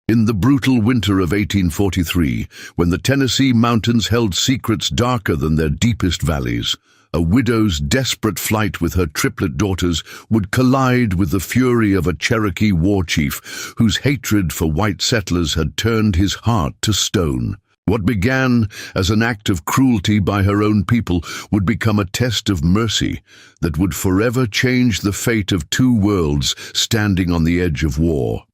In the brutal winter of 1843, when the Tennessee mountains held secrets darker than their deepest valleys, a widow's desperate flight with her triplet daughters would collide with the fury of a Cherokee war chief whose hatred for white settlers had turned his heart to stone. What began as an act of cruelty by her own people would become a test of mercy that would forever change the fate of two worlds standing on the edge of war.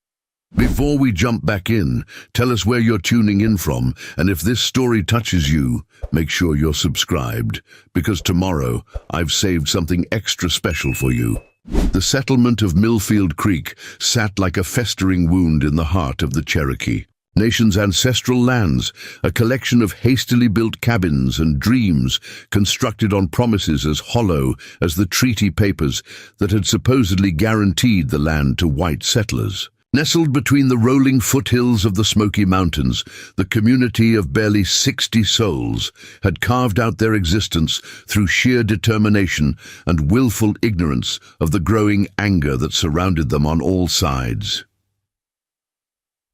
Before we jump back in, tell us where you're tuning in from, and if this story touches you, make sure you're subscribed, because tomorrow I've saved something extra special for you. The settlement of Millfield Creek sat like a festering wound in the heart of the Cherokee. Nation's ancestral lands, a collection of hastily built cabins and dreams constructed on promises as hollow as the treaty papers that had supposedly guaranteed the land to white settlers. Nestled between the rolling foothills of the Smoky Mountains, the community of barely 60 souls had carved out their existence through sheer determination and willful ignorance of the growing anger that surrounded them on all sides.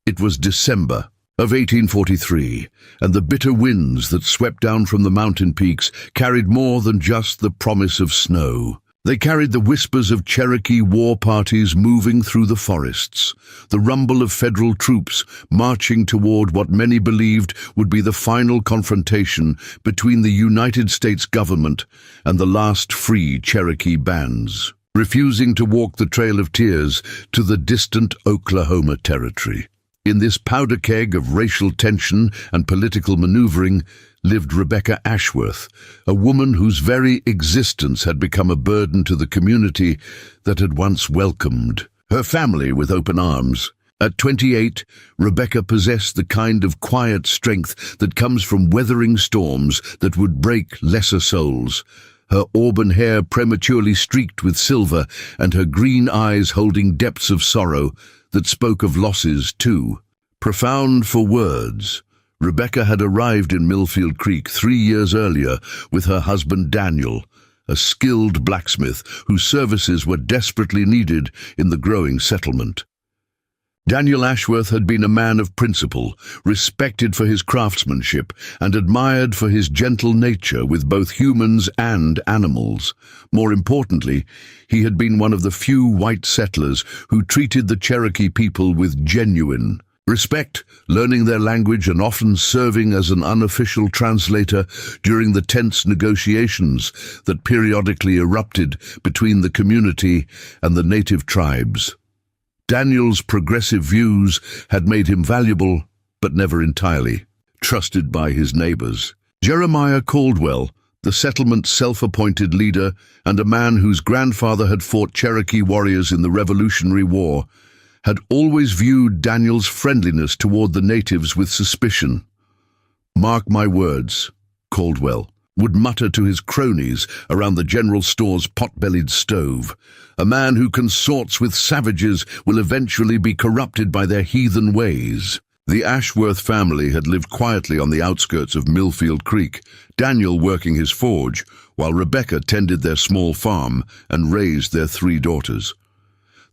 It was December of 1843, and the bitter winds that swept down from the mountain peaks carried more than just the promise of snow. They carried the whispers of Cherokee war parties moving through the forests, the rumble of federal troops marching toward what many believed would be the final confrontation between the United States government and the last free Cherokee bands, refusing to walk the Trail of Tears to the distant Oklahoma Territory. In this powder keg of racial tension and political maneuvering lived Rebecca Ashworth, a woman whose very existence had become a burden to the community that had once welcomed her family with open arms. At 28, Rebecca possessed the kind of quiet strength that comes from weathering storms that would break lesser souls. Her auburn hair prematurely streaked with silver, and her green eyes holding depths of sorrow that spoke of losses too. Profound for words, Rebecca had arrived in Millfield Creek 3 years earlier with her husband Daniel, a skilled blacksmith whose services were desperately needed in the growing settlement. Daniel Ashworth had been a man of principle, respected for his craftsmanship and admired for his gentle nature with both humans and animals. More importantly, he had been one of the few white settlers who treated the Cherokee people with genuine respect, learning their language and often serving as an unofficial translator during the tense negotiations that periodically erupted between the community and the native tribes. Daniel's progressive views had made him valuable, but never entirely trusted by his neighbors. Jeremiah Caldwell, the settlement's self-appointed leader and a man whose grandfather had fought Cherokee warriors in the Revolutionary War, had always viewed Daniel's friendliness toward the natives with suspicion. "Mark my words," Caldwell would mutter to his cronies around the general store's pot-bellied stove. "A man who consorts with savages will eventually be corrupted by their heathen ways." The Ashworth family had lived quietly on the outskirts of Millfield Creek, Daniel working his forge, while Rebecca tended their small farm and raised their 3 daughters.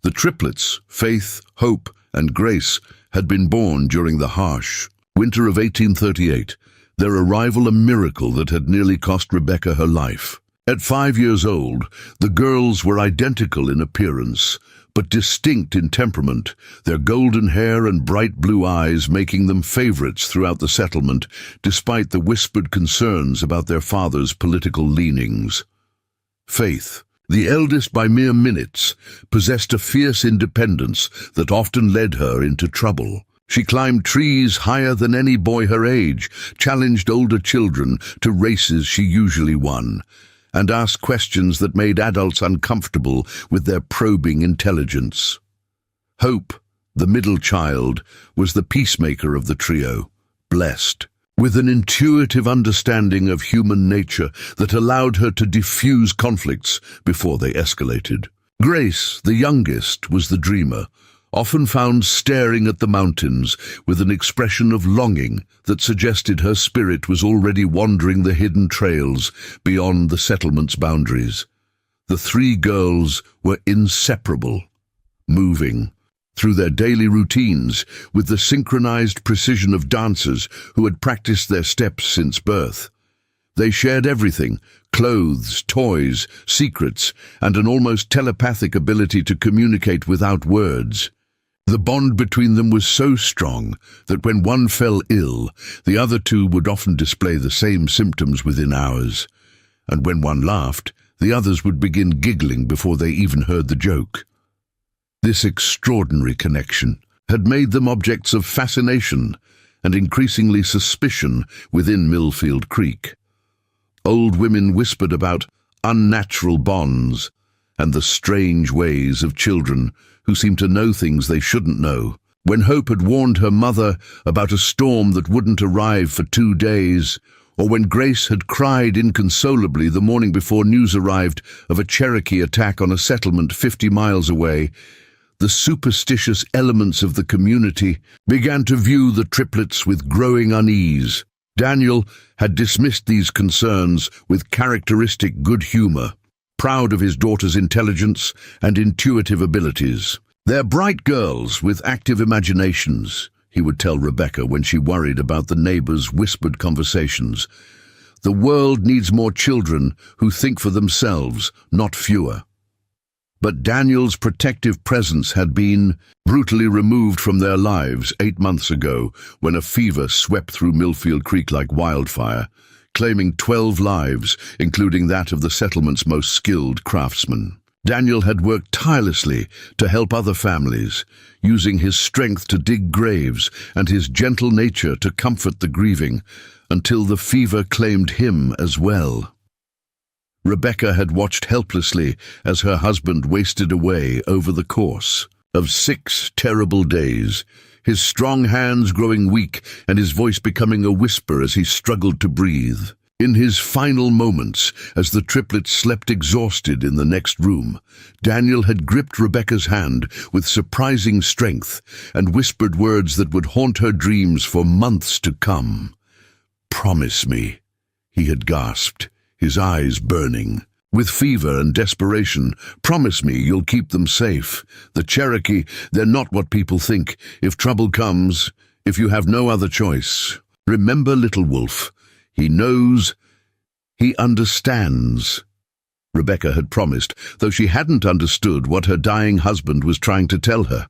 The triplets, Faith, Hope, and Grace, had been born during the harsh winter of 1838, their arrival a miracle that had nearly cost Rebecca her life. At 5 years old, the girls were identical in appearance, but distinct in temperament, their golden hair and bright blue eyes making them favorites throughout the settlement, despite the whispered concerns about their father's political leanings. Faith, the eldest by mere minutes, possessed a fierce independence that often led her into trouble. She climbed trees higher than any boy her age, challenged older children to races she usually won, and asked questions that made adults uncomfortable with their probing intelligence. Hope, the middle child, was the peacemaker of the trio, blessed with an intuitive understanding of human nature that allowed her to diffuse conflicts before they escalated. Grace, the youngest, was the dreamer, often found staring at the mountains with an expression of longing that suggested her spirit was already wandering the hidden trails beyond the settlement's boundaries. The 3 girls were inseparable, moving through their daily routines with the synchronized precision of dancers who had practiced their steps since birth. They shared everything: clothes, toys, secrets, and an almost telepathic ability to communicate without words. The bond between them was so strong that when one fell ill, the other two would often display the same symptoms within hours. And when one laughed, the others would begin giggling before they even heard the joke. This extraordinary connection had made them objects of fascination and increasingly suspicion within Millfield Creek. Old women whispered about unnatural bonds and the strange ways of children who seemed to know things they shouldn't know. When Hope had warned her mother about a storm that wouldn't arrive for 2 days, or when Grace had cried inconsolably the morning before news arrived of a Cherokee attack on a settlement 50 miles away, the superstitious elements of the community began to view the triplets with growing unease. Daniel had dismissed these concerns with characteristic good humor, proud of his daughter's intelligence and intuitive abilities. "They're bright girls with active imaginations," he would tell Rebecca when she worried about the neighbors' whispered conversations. "The world needs more children who think for themselves, not fewer." But Daniel's protective presence had been brutally removed from their lives 8 months ago when a fever swept through Millfield Creek like wildfire, claiming 12 lives, including that of the settlement's most skilled craftsman. Daniel had worked tirelessly to help other families, using his strength to dig graves and his gentle nature to comfort the grieving, until the fever claimed him as well. Rebecca had watched helplessly as her husband wasted away over the course of 6 terrible days, his strong hands growing weak and his voice becoming a whisper as he struggled to breathe. In his final moments, as the triplets slept exhausted in the next room, Daniel had gripped Rebecca's hand with surprising strength and whispered words that would haunt her dreams for months to come. "Promise me," he had gasped, his eyes burning with fever and desperation. "Promise me you'll keep them safe. The Cherokee, they're not what people think. If trouble comes, if you have no other choice, remember little Wolf. He knows, he understands." Rebecca had promised, though she hadn't understood what her dying husband was trying to tell her.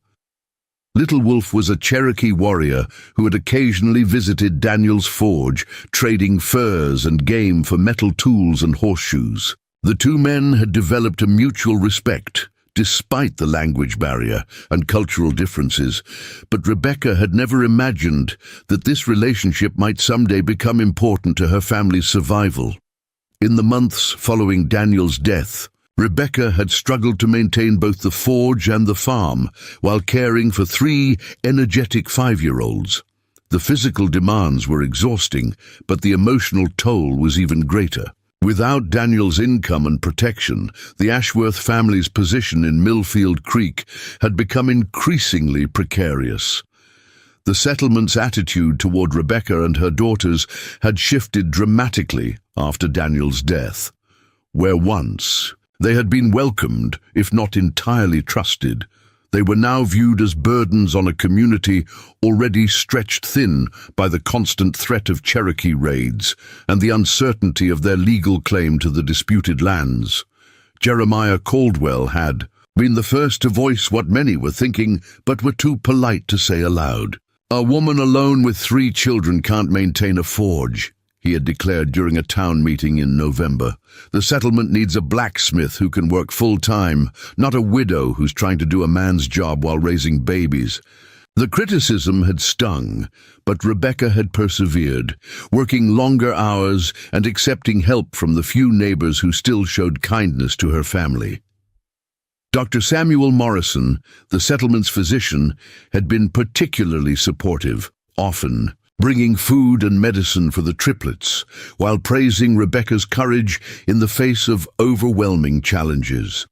Little Wolf was a Cherokee warrior who had occasionally visited Daniel's forge, trading furs and game for metal tools and horseshoes. The two men had developed a mutual respect, despite the language barrier and cultural differences, but Rebecca had never imagined that this relationship might someday become important to her family's survival. In the months following Daniel's death, Rebecca had struggled to maintain both the forge and the farm while caring for 3 energetic 5-year-olds. The physical demands were exhausting, but the emotional toll was even greater. Without Daniel's income and protection, the Ashworth family's position in Millfield Creek had become increasingly precarious. The settlement's attitude toward Rebecca and her daughters had shifted dramatically after Daniel's death. Where once they had been welcomed, if not entirely trusted, they were now viewed as burdens on a community already stretched thin by the constant threat of Cherokee raids and the uncertainty of their legal claim to the disputed lands. Jeremiah Caldwell had been the first to voice what many were thinking but were too polite to say aloud. "A woman alone with 3 children can't maintain a forge," he had declared during a town meeting in November. "The settlement needs a blacksmith who can work full-time, not a widow who's trying to do a man's job while raising babies." The criticism had stung, but Rebecca had persevered, working longer hours and accepting help from the few neighbors who still showed kindness to her family. Dr. Samuel Morrison, the settlement's physician, had been particularly supportive, often bringing food and medicine for the triplets, while praising Rebecca's courage in the face of overwhelming challenges.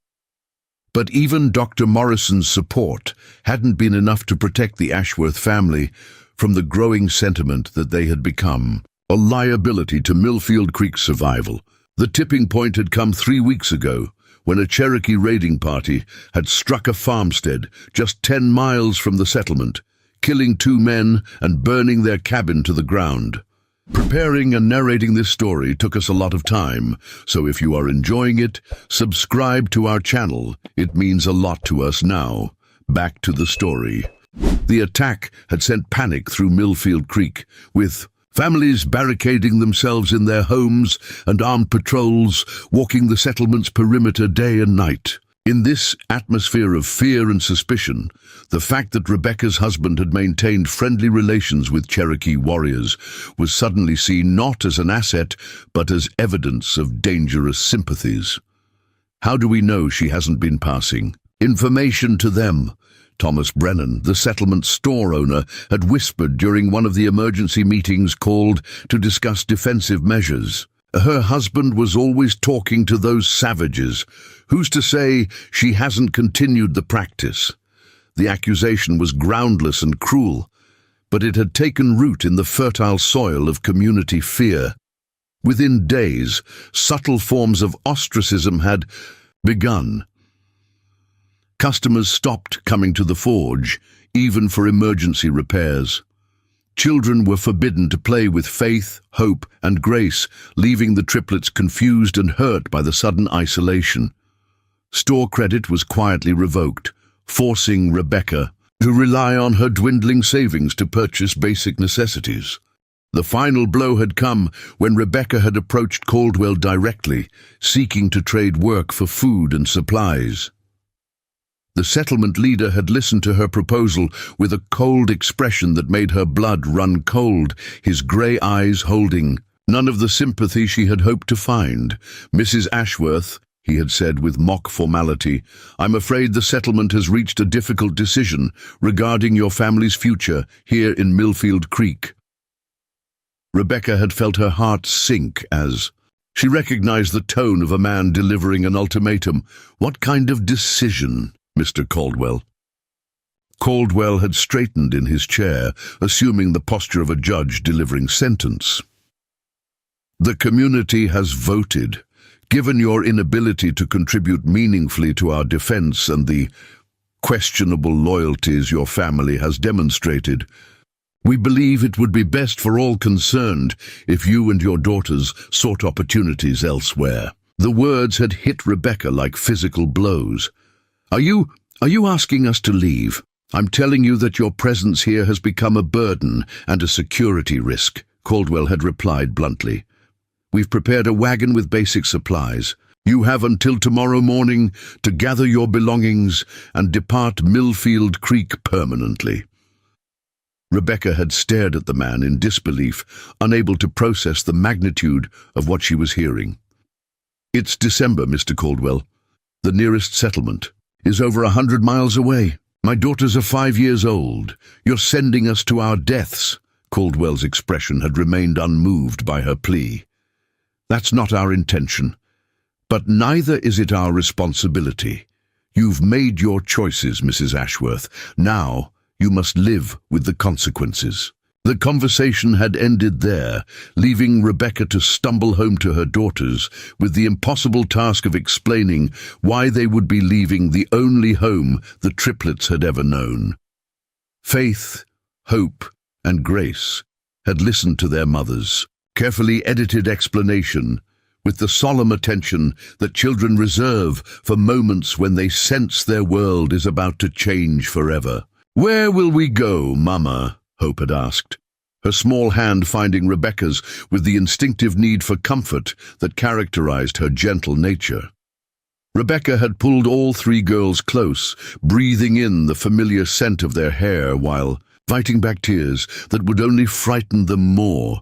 But even Dr. Morrison's support hadn't been enough to protect the Ashworth family from the growing sentiment that they had become a liability to Millfield Creek's survival. The tipping point had come 3 weeks ago, when a Cherokee raiding party had struck a farmstead just 10 miles from the settlement, killing 2 men and burning their cabin to the ground. Preparing and narrating this story took us a lot of time, so if you are enjoying it, subscribe to our channel. It means a lot to us now. Back to the story. The attack had sent panic through Millfield Creek, with families barricading themselves in their homes and armed patrols walking the settlement's perimeter day and night. In this atmosphere of fear and suspicion, the fact that Rebecca's husband had maintained friendly relations with Cherokee warriors was suddenly seen not as an asset, but as evidence of dangerous sympathies. How do we know she hasn't been passing information to them? Thomas Brennan, the settlement store owner, had whispered during one of the emergency meetings called to discuss defensive measures. Her husband was always talking to those savages. Who's to say she hasn't continued the practice? The accusation was groundless and cruel, but it had taken root in the fertile soil of community fear. Within days, subtle forms of ostracism had begun. Customers stopped coming to the forge, even for emergency repairs. Children were forbidden to play with Faith, Hope, and Grace, leaving the triplets confused and hurt by the sudden isolation. Store credit was quietly revoked, forcing Rebecca to rely on her dwindling savings to purchase basic necessities. The final blow had come when Rebecca had approached Caldwell directly, seeking to trade work for food and supplies. The settlement leader had listened to her proposal with a cold expression that made her blood run cold, his grey eyes holding none of the sympathy she had hoped to find. "Mrs. Ashworth," he had said with mock formality, "I'm afraid the settlement has reached a difficult decision regarding your family's future here in Millfield Creek." Rebecca had felt her heart sink as she recognized the tone of a man delivering an ultimatum. "What kind of decision, Mr. Caldwell?" Caldwell had straightened in his chair, assuming the posture of a judge delivering sentence. "The community has voted. Given your inability to contribute meaningfully to our defense and the questionable loyalties your family has demonstrated, we believe it would be best for all concerned if you and your daughters sought opportunities elsewhere." The words had hit Rebecca like physical blows. Are you asking us to leave? I'm telling you that your presence here has become a burden and a security risk, Caldwell had replied bluntly. We've prepared a wagon with basic supplies. You have until tomorrow morning to gather your belongings and depart Millfield Creek permanently. Rebecca had stared at the man in disbelief, unable to process the magnitude of what she was hearing. "It's December, Mr. Caldwell. The nearest settlement is over 100 miles away. My daughters are 5 years old. You're sending us to our deaths." Caldwell's expression had remained unmoved by her plea. "That's not our intention. But neither is it our responsibility. You've made your choices, Mrs. Ashworth. Now you must live with the consequences." The conversation had ended there, leaving Rebecca to stumble home to her daughters with the impossible task of explaining why they would be leaving the only home the triplets had ever known. Faith, Hope, and Grace had listened to their mother's carefully edited explanation with the solemn attention that children reserve for moments when they sense their world is about to change forever. "Where will we go, Mama?" Hope had asked, her small hand finding Rebecca's with the instinctive need for comfort that characterized her gentle nature. Rebecca had pulled all 3 girls close, breathing in the familiar scent of their hair while fighting back tears that would only frighten them more.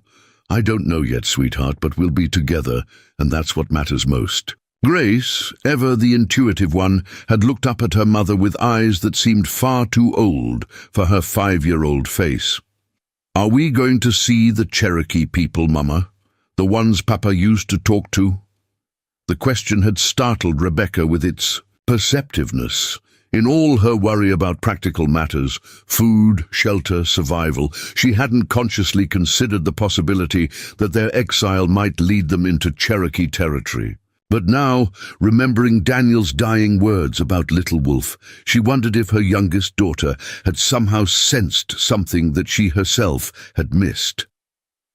"I don't know yet, sweetheart, but we'll be together, and that's what matters most." Grace, ever the intuitive one, had looked up at her mother with eyes that seemed far too old for her 5-year-old face. "Are we going to see the Cherokee people, Mama? The ones Papa used to talk to?" The question had startled Rebecca with its perceptiveness. In all her worry about practical matters, food, shelter, survival, she hadn't consciously considered the possibility that their exile might lead them into Cherokee territory. But now, remembering Daniel's dying words about Little Wolf, she wondered if her youngest daughter had somehow sensed something that she herself had missed.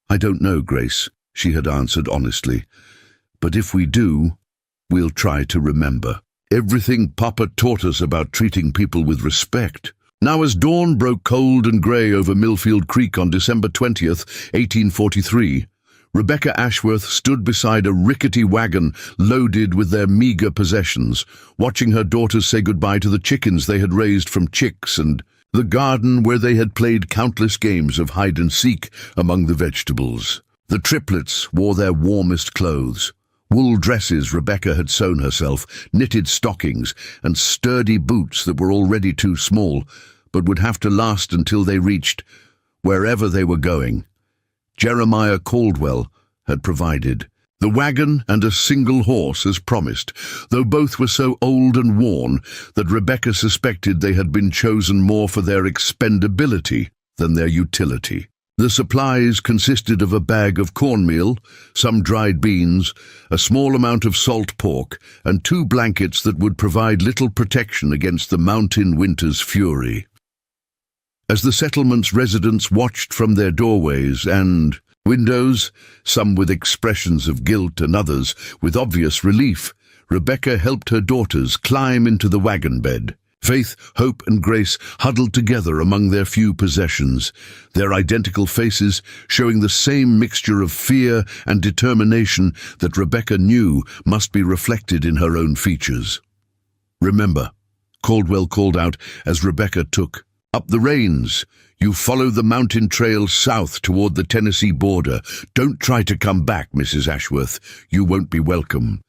"I don't know, Grace," she had answered honestly. "But if we do, we'll try to remember everything Papa taught us about treating people with respect." Now, as dawn broke cold and grey over Millfield Creek on December 20th, 1843, Rebecca Ashworth stood beside a rickety wagon loaded with their meagre possessions, watching her daughters say goodbye to the chickens they had raised from chicks and the garden where they had played countless games of hide-and-seek among the vegetables. The triplets wore their warmest clothes. Wool dresses Rebecca had sewn herself, knitted stockings, and sturdy boots that were already too small, but would have to last until they reached wherever they were going. Jeremiah Caldwell had provided the wagon and a single horse as promised, though both were so old and worn that Rebecca suspected they had been chosen more for their expendability than their utility. The supplies consisted of a bag of cornmeal, some dried beans, a small amount of salt pork, and 2 blankets that would provide little protection against the mountain winter's fury. As the settlement's residents watched from their doorways and windows, some with expressions of guilt and others with obvious relief, Rebecca helped her daughters climb into the wagon bed. Faith, Hope, and Grace huddled together among their few possessions, their identical faces showing the same mixture of fear and determination that Rebecca knew must be reflected in her own features. "Remember," Caldwell called out as Rebecca took up the reins. "You follow the mountain trail south toward the Tennessee border. Don't try to come back, Mrs. Ashworth. You won't be welcome."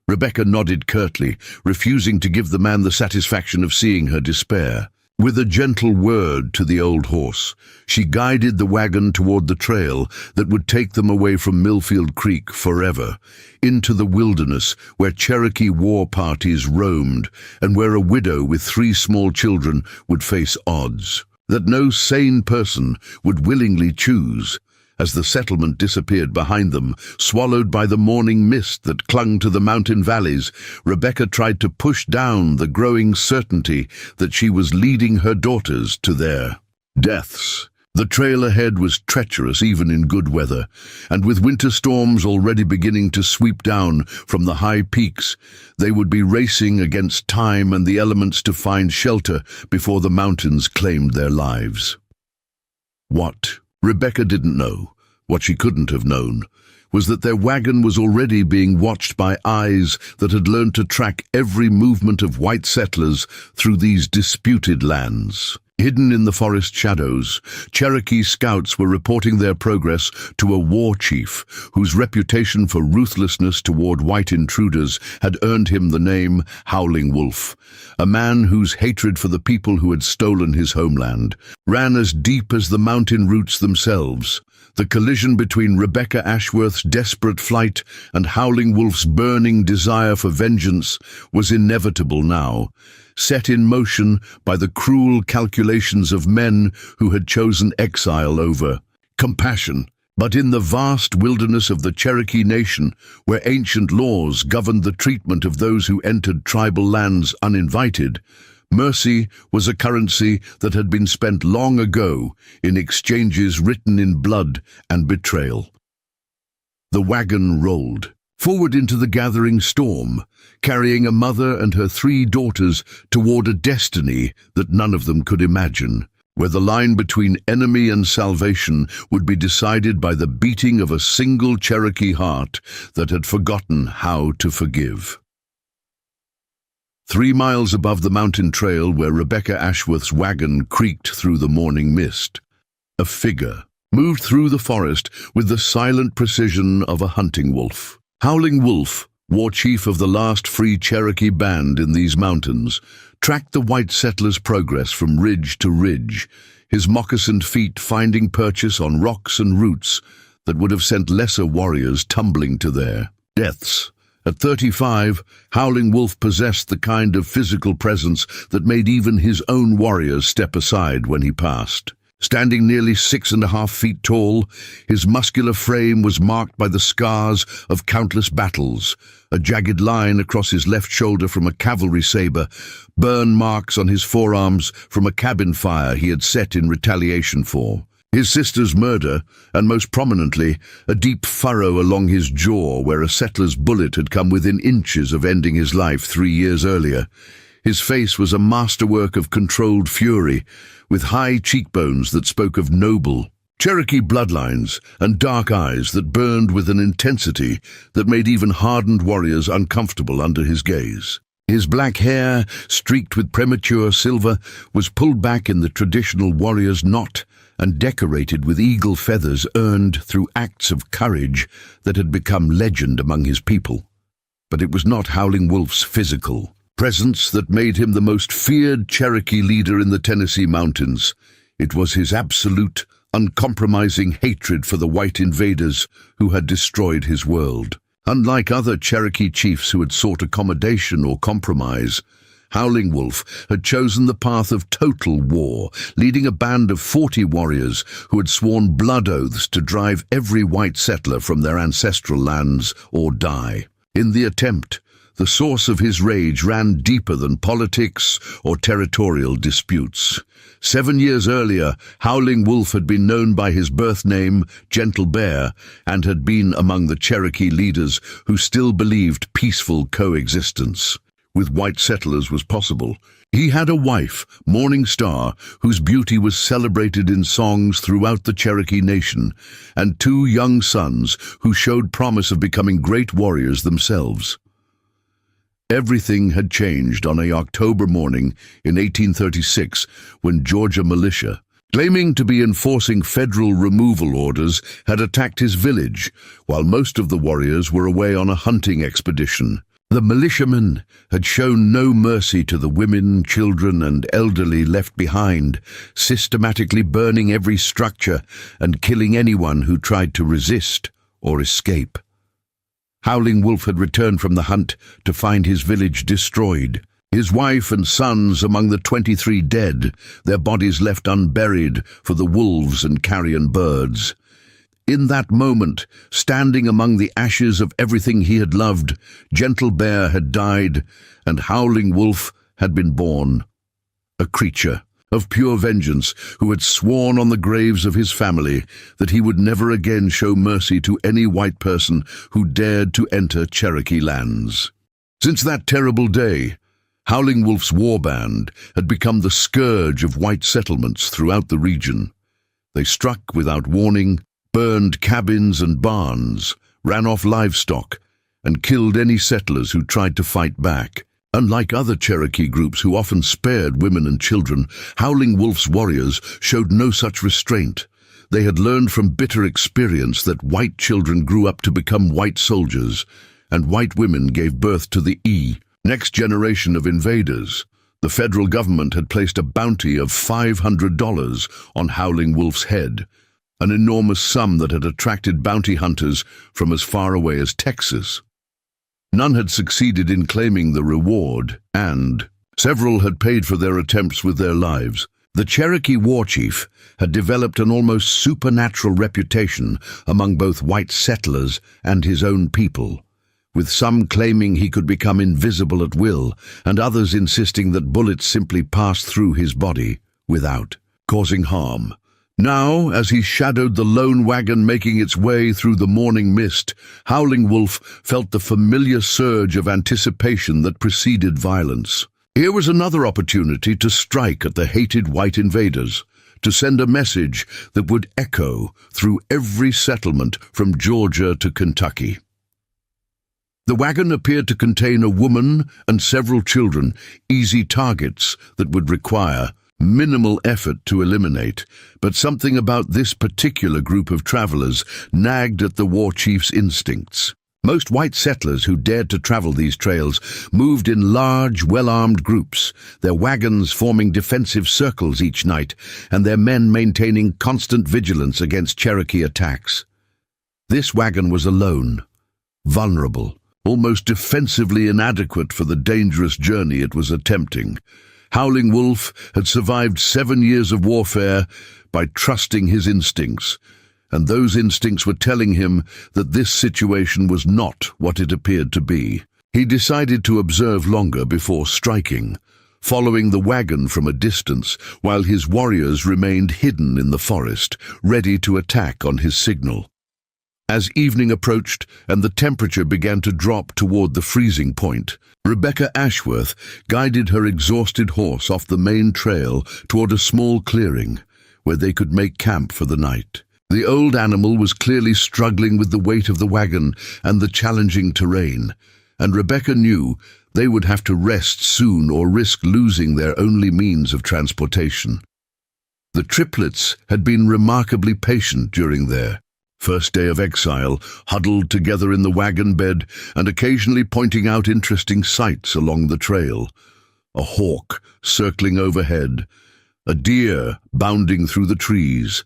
Rebecca nodded curtly, refusing to give the man the satisfaction of seeing her despair. With a gentle word to the old horse, she guided the wagon toward the trail that would take them away from Millfield Creek forever, into the wilderness where Cherokee war parties roamed and where a widow with 3 small children would face odds that no sane person would willingly choose. As the settlement disappeared behind them, swallowed by the morning mist that clung to the mountain valleys, Rebecca tried to push down the growing certainty that she was leading her daughters to their deaths. The trail ahead was treacherous even in good weather, and with winter storms already beginning to sweep down from the high peaks, they would be racing against time and the elements to find shelter before the mountains claimed their lives. What Rebecca didn't know, what she couldn't have known, was that their wagon was already being watched by eyes that had learned to track every movement of white settlers through these disputed lands. Hidden in the forest shadows, Cherokee scouts were reporting their progress to a war chief whose reputation for ruthlessness toward white intruders had earned him the name Howling Wolf, a man whose hatred for the people who had stolen his homeland ran as deep as the mountain roots themselves. The collision between Rebecca Ashworth's desperate flight and Howling Wolf's burning desire for vengeance was inevitable now, set in motion by the cruel calculations of men who had chosen exile over compassion. But in the vast wilderness of the Cherokee Nation, where ancient laws governed the treatment of those who entered tribal lands uninvited, mercy was a currency that had been spent long ago in exchanges written in blood and betrayal. The wagon rolled forward into the gathering storm, carrying a mother and her 3 daughters toward a destiny that none of them could imagine, where the line between enemy and salvation would be decided by the beating of a single Cherokee heart that had forgotten how to forgive. 3 miles above the mountain trail where Rebecca Ashworth's wagon creaked through the morning mist, a figure moved through the forest with the silent precision of a hunting wolf. Howling Wolf, war chief of the last free Cherokee band in these mountains, tracked the white settlers' progress from ridge to ridge, his moccasined feet finding purchase on rocks and roots that would have sent lesser warriors tumbling to their deaths. At 35, Howling Wolf possessed the kind of physical presence that made even his own warriors step aside when he passed. Standing nearly 6.5 feet tall, his muscular frame was marked by the scars of countless battles, a jagged line across his left shoulder from a cavalry saber, burn marks on his forearms from a cabin fire he had set in retaliation for. His sister's murder, and most prominently, a deep furrow along his jaw where a settler's bullet had come within inches of ending his life 3 years earlier. His face was a masterwork of controlled fury, with high cheekbones that spoke of noble Cherokee bloodlines and dark eyes that burned with an intensity that made even hardened warriors uncomfortable under his gaze. His black hair, streaked with premature silver, was pulled back in the traditional warrior's knot and decorated with eagle feathers earned through acts of courage that had become legend among his people. But it was not Howling Wolf's physical presence that made him the most feared Cherokee leader in the Tennessee mountains. It was his absolute, uncompromising hatred for the white invaders who had destroyed his world. Unlike other Cherokee chiefs who had sought accommodation or compromise, Howling Wolf had chosen the path of total war, leading a band of 40 warriors who had sworn blood oaths to drive every white settler from their ancestral lands or die. In the attempt, the source of his rage ran deeper than politics or territorial disputes. 7 years earlier, Howling Wolf had been known by his birth name, Gentle Bear, and had been among the Cherokee leaders who still believed peaceful coexistence with white settlers was possible. He had a wife, Morning Star, whose beauty was celebrated in songs throughout the Cherokee nation, and 2 young sons who showed promise of becoming great warriors themselves. Everything had changed on a October morning in 1836 when Georgia militia, claiming to be enforcing federal removal orders, had attacked his village, while most of the warriors were away on a hunting expedition. The militiamen had shown no mercy to the women, children, and elderly left behind, systematically burning every structure and killing anyone who tried to resist or escape. Howling Wolf had returned from the hunt to find his village destroyed, his wife and sons among the 23 dead, their bodies left unburied for the wolves and carrion birds. In that moment, standing among the ashes of everything he had loved, Gentle Bear had died, and Howling Wolf had been born. A creature of pure vengeance who had sworn on the graves of his family that he would never again show mercy to any white person who dared to enter Cherokee lands. Since that terrible day, Howling Wolf's war band had become the scourge of white settlements throughout the region. They struck without warning, burned cabins and barns, ran off livestock, and killed any settlers who tried to fight back. Unlike other Cherokee groups who often spared women and children, Howling Wolf's warriors showed no such restraint. They had learned from bitter experience that white children grew up to become white soldiers, and white women gave birth to the next generation of invaders. The federal government had placed a bounty of $500 on Howling Wolf's head, an enormous sum that had attracted bounty hunters from as far away as Texas. None had succeeded in claiming the reward, and several had paid for their attempts with their lives. The Cherokee war chief had developed an almost supernatural reputation among both white settlers and his own people, with some claiming he could become invisible at will, and others insisting that bullets simply passed through his body without causing harm. Now, as he shadowed the lone wagon making its way through the morning mist, Howling Wolf felt the familiar surge of anticipation that preceded violence. Here was another opportunity to strike at the hated white invaders, to send a message that would echo through every settlement from Georgia to Kentucky. The wagon appeared to contain a woman and several children, easy targets that would require minimal effort to eliminate, but something about this particular group of travelers nagged at the war chief's instincts. Most white settlers who dared to travel these trails moved in large, well-armed groups, their wagons forming defensive circles each night, and their men maintaining constant vigilance against Cherokee attacks. This wagon was alone, vulnerable, almost defensively inadequate for the dangerous journey it was attempting. Howling Wolf had survived 7 years of warfare by trusting his instincts, and those instincts were telling him that this situation was not what it appeared to be. He decided to observe longer before striking, following the wagon from a distance while his warriors remained hidden in the forest, ready to attack on his signal. As evening approached and the temperature began to drop toward the freezing point, Rebecca Ashworth guided her exhausted horse off the main trail toward a small clearing where they could make camp for the night. The old animal was clearly struggling with the weight of the wagon and the challenging terrain, and Rebecca knew they would have to rest soon or risk losing their only means of transportation. The triplets had been remarkably patient during their first day of exile, huddled together in the wagon bed and occasionally pointing out interesting sights along the trail. A hawk circling overhead, a deer bounding through the trees,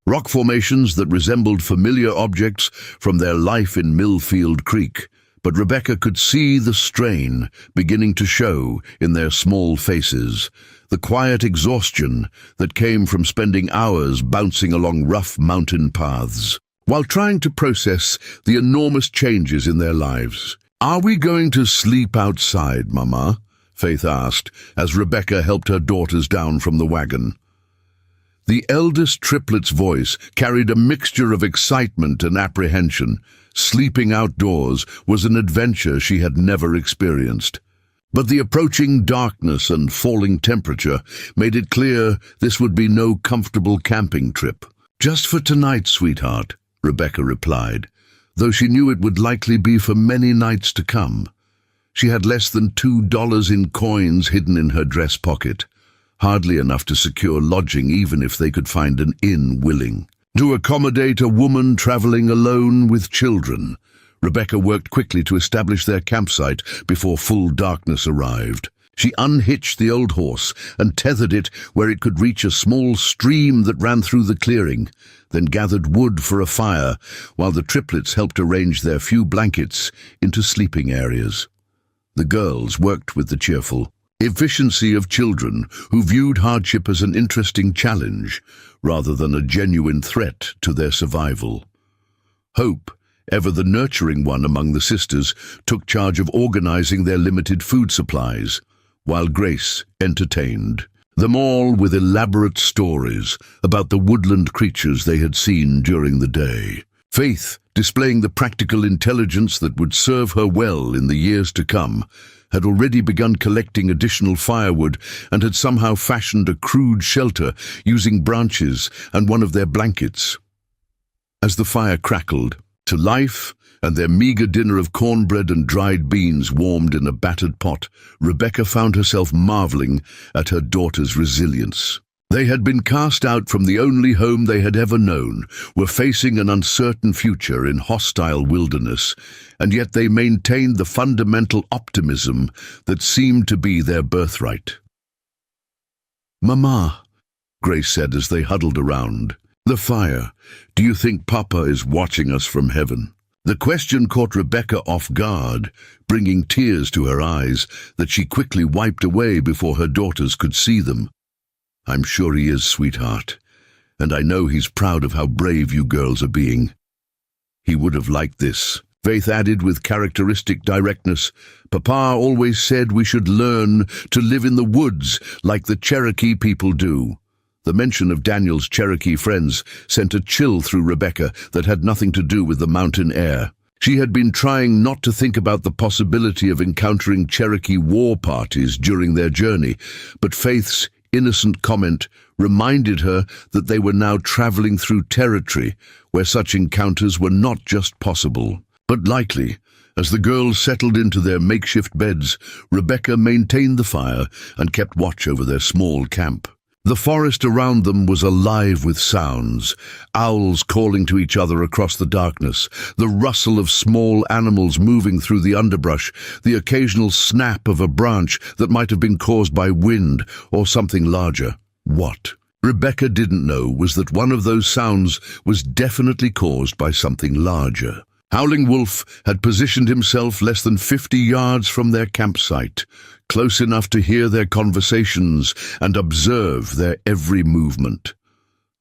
rock formations that resembled familiar objects from their life in Millfield Creek. But Rebecca could see the strain beginning to show in their small faces, the quiet exhaustion that came from spending hours bouncing along rough mountain paths, while trying to process the enormous changes in their lives. "Are we going to sleep outside, Mama?" Faith asked, as Rebecca helped her daughters down from the wagon. The eldest triplet's voice carried a mixture of excitement and apprehension. Sleeping outdoors was an adventure she had never experienced. But the approaching darkness and falling temperature made it clear this would be no comfortable camping trip. "Just for tonight, sweetheart," Rebecca replied, though she knew it would likely be for many nights to come. She had less than $2 in coins hidden in her dress pocket, hardly enough to secure lodging even if they could find an inn willing to accommodate a woman traveling alone with children. Rebecca worked quickly to establish their campsite before full darkness arrived. She unhitched the old horse and tethered it where it could reach a small stream that ran through the clearing, then gathered wood for a fire while the triplets helped arrange their few blankets into sleeping areas. The girls worked with the cheerful efficiency of children who viewed hardship as an interesting challenge rather than a genuine threat to their survival. Hope, ever the nurturing one among the sisters, took charge of organizing their limited food supplies, while Grace entertained them all with elaborate stories about the woodland creatures they had seen during the day. Faith, displaying the practical intelligence that would serve her well in the years to come, had already begun collecting additional firewood and had somehow fashioned a crude shelter using branches and one of their blankets. As the fire crackled to life and their meager dinner of cornbread and dried beans warmed in a battered pot, Rebecca found herself marveling at her daughter's resilience. They had been cast out from the only home they had ever known, were facing an uncertain future in hostile wilderness, and yet they maintained the fundamental optimism that seemed to be their birthright. "Mama," Grace said as they huddled around the fire, "do you think Papa is watching us from heaven?" The question caught Rebecca off guard, bringing tears to her eyes that she quickly wiped away before her daughters could see them. "I'm sure he is, sweetheart, and I know he's proud of how brave you girls are being. He would have liked this," Faith added with characteristic directness. "Papa always said we should learn to live in the woods like the Cherokee people do." The mention of Daniel's Cherokee friends sent a chill through Rebecca that had nothing to do with the mountain air. She had been trying not to think about the possibility of encountering Cherokee war parties during their journey, but Faith's innocent comment reminded her that they were now traveling through territory where such encounters were not just possible, but likely. As the girls settled into their makeshift beds, Rebecca maintained the fire and kept watch over their small camp. The forest around them was alive with sounds, owls calling to each other across the darkness, the rustle of small animals moving through the underbrush, the occasional snap of a branch that might have been caused by wind or something larger. What Rebecca didn't know was that one of those sounds was definitely caused by something larger. Howling Wolf had positioned himself less than 50 yards from their campsite, close enough to hear their conversations and observe their every movement.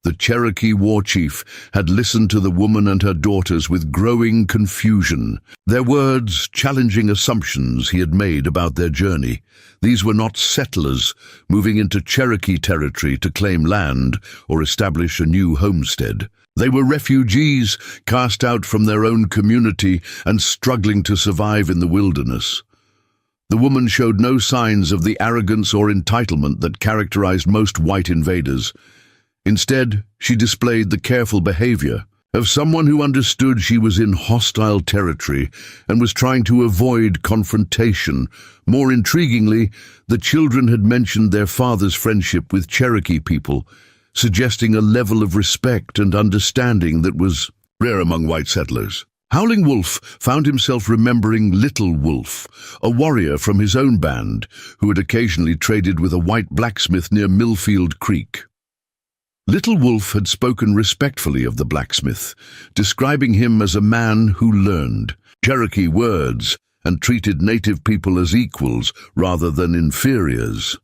The Cherokee war chief had listened to the woman and her daughters with growing confusion, their words challenging assumptions he had made about their journey. These were not settlers moving into Cherokee territory to claim land or establish a new homestead. They were refugees cast out from their own community and struggling to survive in the wilderness. The woman showed no signs of the arrogance or entitlement that characterized most white invaders. Instead, she displayed the careful behavior of someone who understood she was in hostile territory and was trying to avoid confrontation. More intriguingly, the children had mentioned their father's friendship with Cherokee people, suggesting a level of respect and understanding that was rare among white settlers. Howling Wolf found himself remembering Little Wolf, a warrior from his own band who had occasionally traded with a white blacksmith near Millfield Creek. Little Wolf had spoken respectfully of the blacksmith, describing him as a man who learned Cherokee words and treated native people as equals rather than inferiors.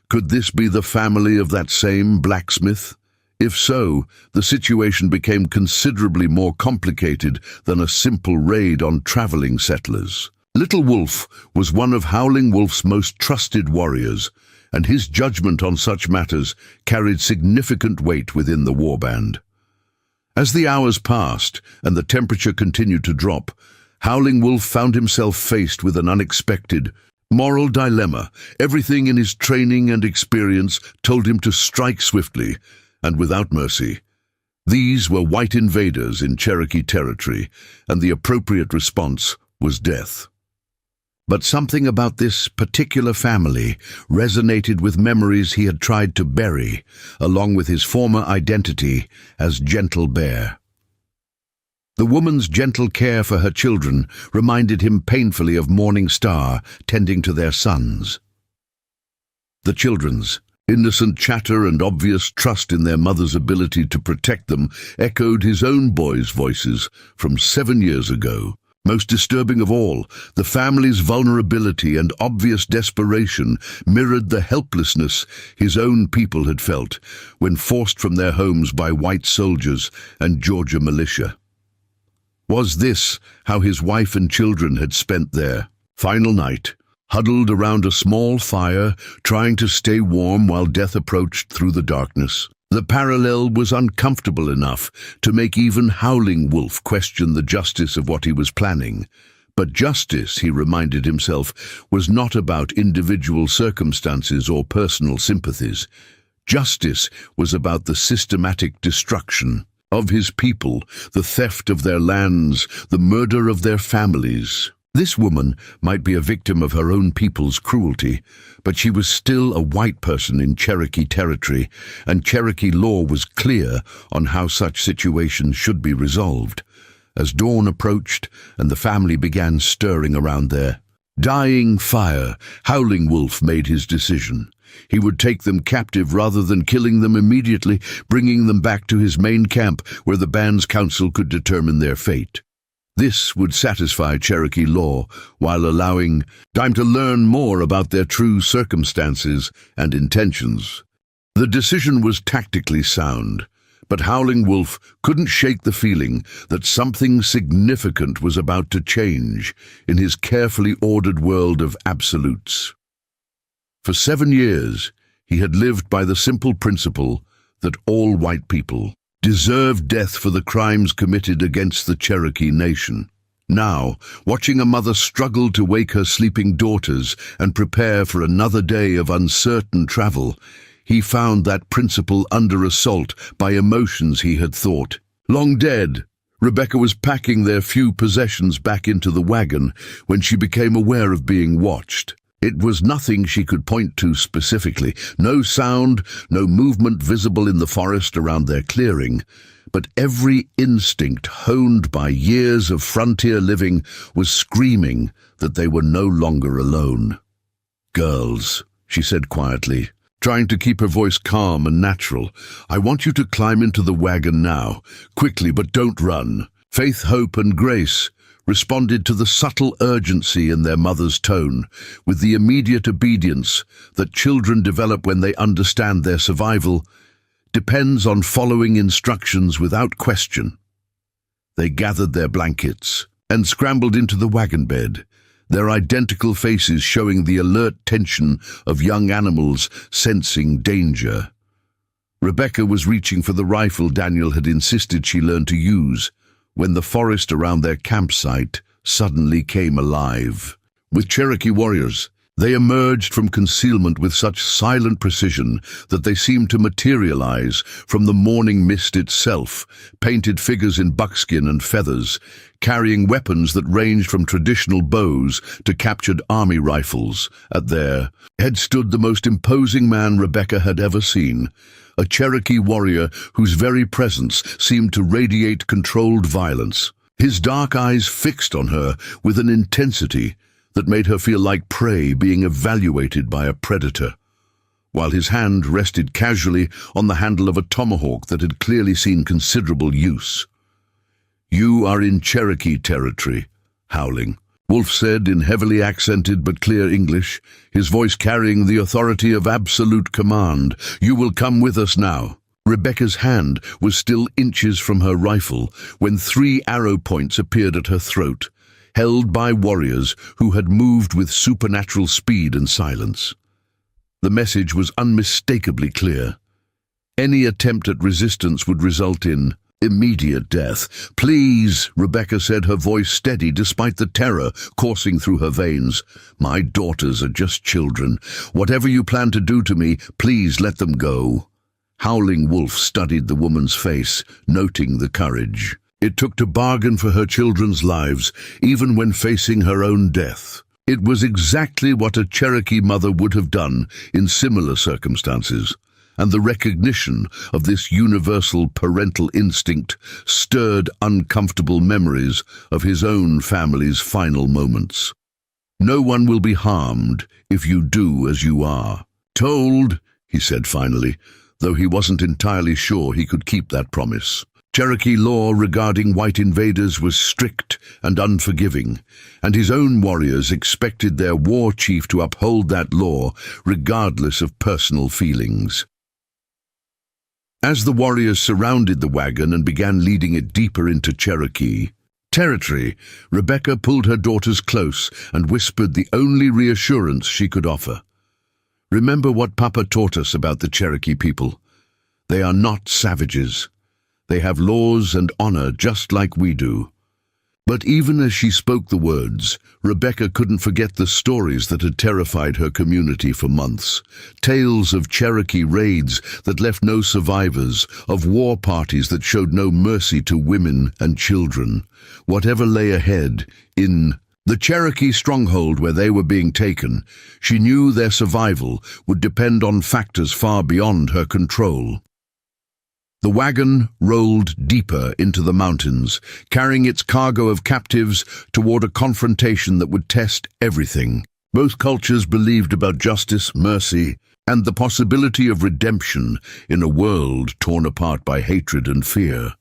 Could this be the family of that same blacksmith? If so, the situation became considerably more complicated than a simple raid on traveling settlers. Little Wolf was one of Howling Wolf's most trusted warriors, and his judgment on such matters carried significant weight within the warband. As the hours passed and the temperature continued to drop, Howling Wolf found himself faced with an unexpected moral dilemma. Everything in his training and experience told him to strike swiftly and without mercy. These were white invaders in Cherokee territory, and the appropriate response was death. But something about this particular family resonated with memories he had tried to bury, along with his former identity as Gentle Bear. The woman's gentle care for her children reminded him painfully of Morning Star tending to their sons. The children's innocent chatter and obvious trust in their mother's ability to protect them echoed his own boys' voices from 7 years ago. Most disturbing of all, the family's vulnerability and obvious desperation mirrored the helplessness his own people had felt when forced from their homes by white soldiers and Georgia militia. Was this how his wife and children had spent their final night, huddled around a small fire, trying to stay warm while death approached through the darkness? The parallel was uncomfortable enough to make even Howling Wolf question the justice of what he was planning. But justice, he reminded himself, was not about individual circumstances or personal sympathies. Justice was about the systematic destruction of his people, the theft of their lands, the murder of their families. This woman might be a victim of her own people's cruelty, but she was still a white person in Cherokee territory, and Cherokee law was clear on how such situations should be resolved. As dawn approached and the family began stirring around their dying fire, Howling Wolf made his decision. He would take them captive rather than killing them immediately, bringing them back to his main camp where the band's council could determine their fate. This would satisfy Cherokee law while allowing time to learn more about their true circumstances and intentions. The decision was tactically sound, but Howling Wolf couldn't shake the feeling that something significant was about to change in his carefully ordered world of absolutes. For 7 years, he had lived by the simple principle that all white people deserved death for the crimes committed against the Cherokee nation. Now, watching a mother struggle to wake her sleeping daughters and prepare for another day of uncertain travel, he found that principle under assault by emotions he had thought long dead. Rebecca was packing their few possessions back into the wagon when she became aware of being watched. It was nothing she could point to specifically, no sound, no movement visible in the forest around their clearing, but every instinct honed by years of frontier living was screaming that they were no longer alone. "Girls," she said quietly, trying to keep her voice calm and natural, "I want you to climb into the wagon now, quickly, but don't run. Faith, Hope, and Grace responded to the subtle urgency in their mother's tone, with the immediate obedience that children develop when they understand their survival depends on following instructions without question. They gathered their blankets and scrambled into the wagon bed, their identical faces showing the alert tension of young animals sensing danger. Rebecca was reaching for the rifle Daniel had insisted she learn to use when the forest around their campsite suddenly came alive. With Cherokee warriors, they emerged from concealment with such silent precision that they seemed to materialize from the morning mist itself, painted figures in buckskin and feathers, carrying weapons that ranged from traditional bows to captured army rifles. At their head stood the most imposing man Rebecca had ever seen, a Cherokee warrior whose very presence seemed to radiate controlled violence, his dark eyes fixed on her with an intensity that made her feel like prey being evaluated by a predator, while his hand rested casually on the handle of a tomahawk that had clearly seen considerable use. "You are in Cherokee territory," Howling, Wolf said in heavily accented but clear English, his voice carrying the authority of absolute command. "You will come with us now." Rebecca's hand was still inches from her rifle when 3 arrow points appeared at her throat, held by warriors who had moved with supernatural speed and silence. The message was unmistakably clear. Any attempt at resistance would result in immediate death. "Please," Rebecca said, her voice steady despite the terror coursing through her veins. "My daughters are just children. Whatever you plan to do to me, please let them go." Howling Wolf studied the woman's face, noting the courage it took to bargain for her children's lives, even when facing her own death. It was exactly what a Cherokee mother would have done in similar circumstances, and the recognition of this universal parental instinct stirred uncomfortable memories of his own family's final moments. "No one will be harmed if you do as you are told," he said finally, though he wasn't entirely sure he could keep that promise. Cherokee law regarding white invaders was strict and unforgiving, and his own warriors expected their war chief to uphold that law regardless of personal feelings. As the warriors surrounded the wagon and began leading it deeper into Cherokee territory, Rebecca pulled her daughters close and whispered the only reassurance she could offer. "Remember what Papa taught us about the Cherokee people. They are not savages. They have laws and honor just like we do." But even as she spoke the words, Rebecca couldn't forget the stories that had terrified her community for months. Tales of Cherokee raids that left no survivors, of war parties that showed no mercy to women and children. Whatever lay ahead, in the Cherokee stronghold where they were being taken, she knew their survival would depend on factors far beyond her control. The wagon rolled deeper into the mountains, carrying its cargo of captives toward a confrontation that would test everything both cultures believed about justice, mercy, and the possibility of redemption in a world torn apart by hatred and fear.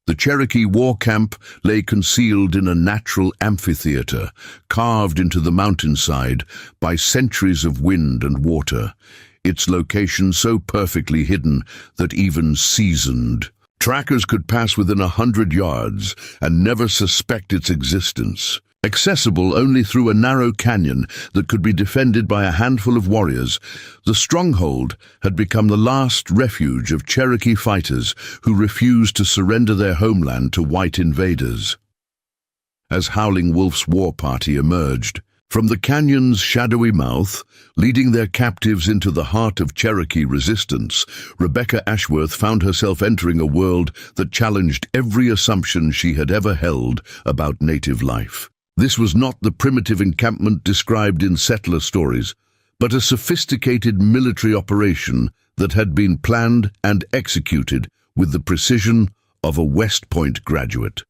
The Cherokee war camp lay concealed in a natural amphitheater, carved into the mountainside by centuries of wind and water, its location so perfectly hidden that even seasoned trackers could pass within 100 yards and never suspect its existence. Accessible only through a narrow canyon that could be defended by a handful of warriors, the stronghold had become the last refuge of Cherokee fighters who refused to surrender their homeland to white invaders. As Howling Wolf's war party emerged from the canyon's shadowy mouth, leading their captives into the heart of Cherokee resistance, Rebecca Ashworth found herself entering a world that challenged every assumption she had ever held about native life. This was not the primitive encampment described in settler stories, but a sophisticated military operation that had been planned and executed with the precision of a West Point graduate.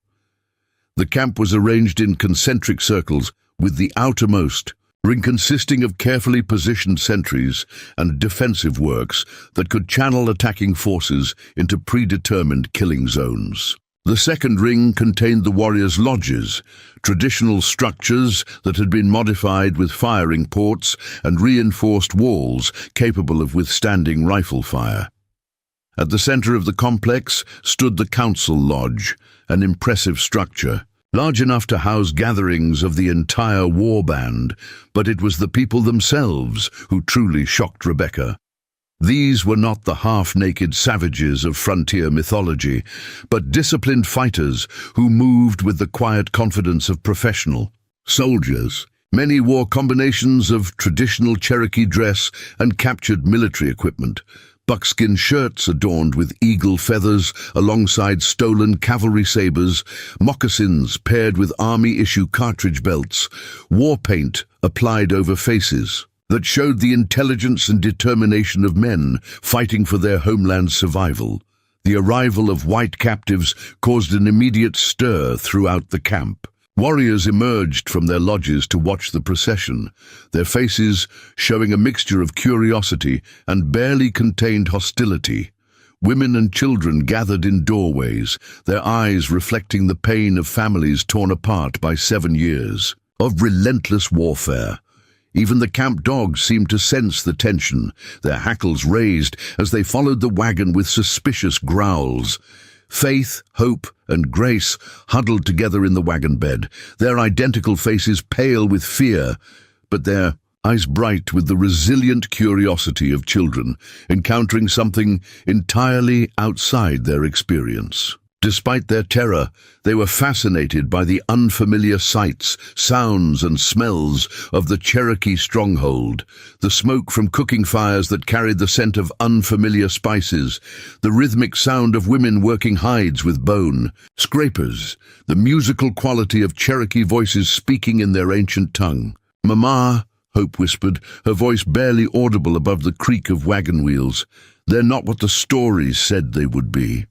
The camp was arranged in concentric circles, with the outermost ring consisting of carefully positioned sentries and defensive works that could channel attacking forces into predetermined killing zones. The second ring contained the warriors' lodges, traditional structures that had been modified with firing ports and reinforced walls capable of withstanding rifle fire. At the center of the complex stood the council lodge, an impressive structure, large enough to house gatherings of the entire war band, but it was the people themselves who truly shocked Rebecca. These were not the half-naked savages of frontier mythology, but disciplined fighters who moved with the quiet confidence of professional soldiers. Many wore combinations of traditional Cherokee dress and captured military equipment, buckskin shirts adorned with eagle feathers alongside stolen cavalry sabers, moccasins paired with army-issue cartridge belts, war paint applied over faces that showed the intelligence and determination of men fighting for their homeland's survival. The arrival of white captives caused an immediate stir throughout the camp. Warriors emerged from their lodges to watch the procession, their faces showing a mixture of curiosity and barely contained hostility. Women and children gathered in doorways, their eyes reflecting the pain of families torn apart by 7 years of relentless warfare. Even the camp dogs seemed to sense the tension, their hackles raised as they followed the wagon with suspicious growls. Faith, Hope, and Grace huddled together in the wagon bed, their identical faces pale with fear, but their eyes bright with the resilient curiosity of children, encountering something entirely outside their experience. Despite their terror, they were fascinated by the unfamiliar sights, sounds, and smells of the Cherokee stronghold, the smoke from cooking fires that carried the scent of unfamiliar spices, the rhythmic sound of women working hides with bone, scrapers, the musical quality of Cherokee voices speaking in their ancient tongue. "Mama," Hope whispered, her voice barely audible above the creak of wagon wheels. "They're not what the stories said they would be."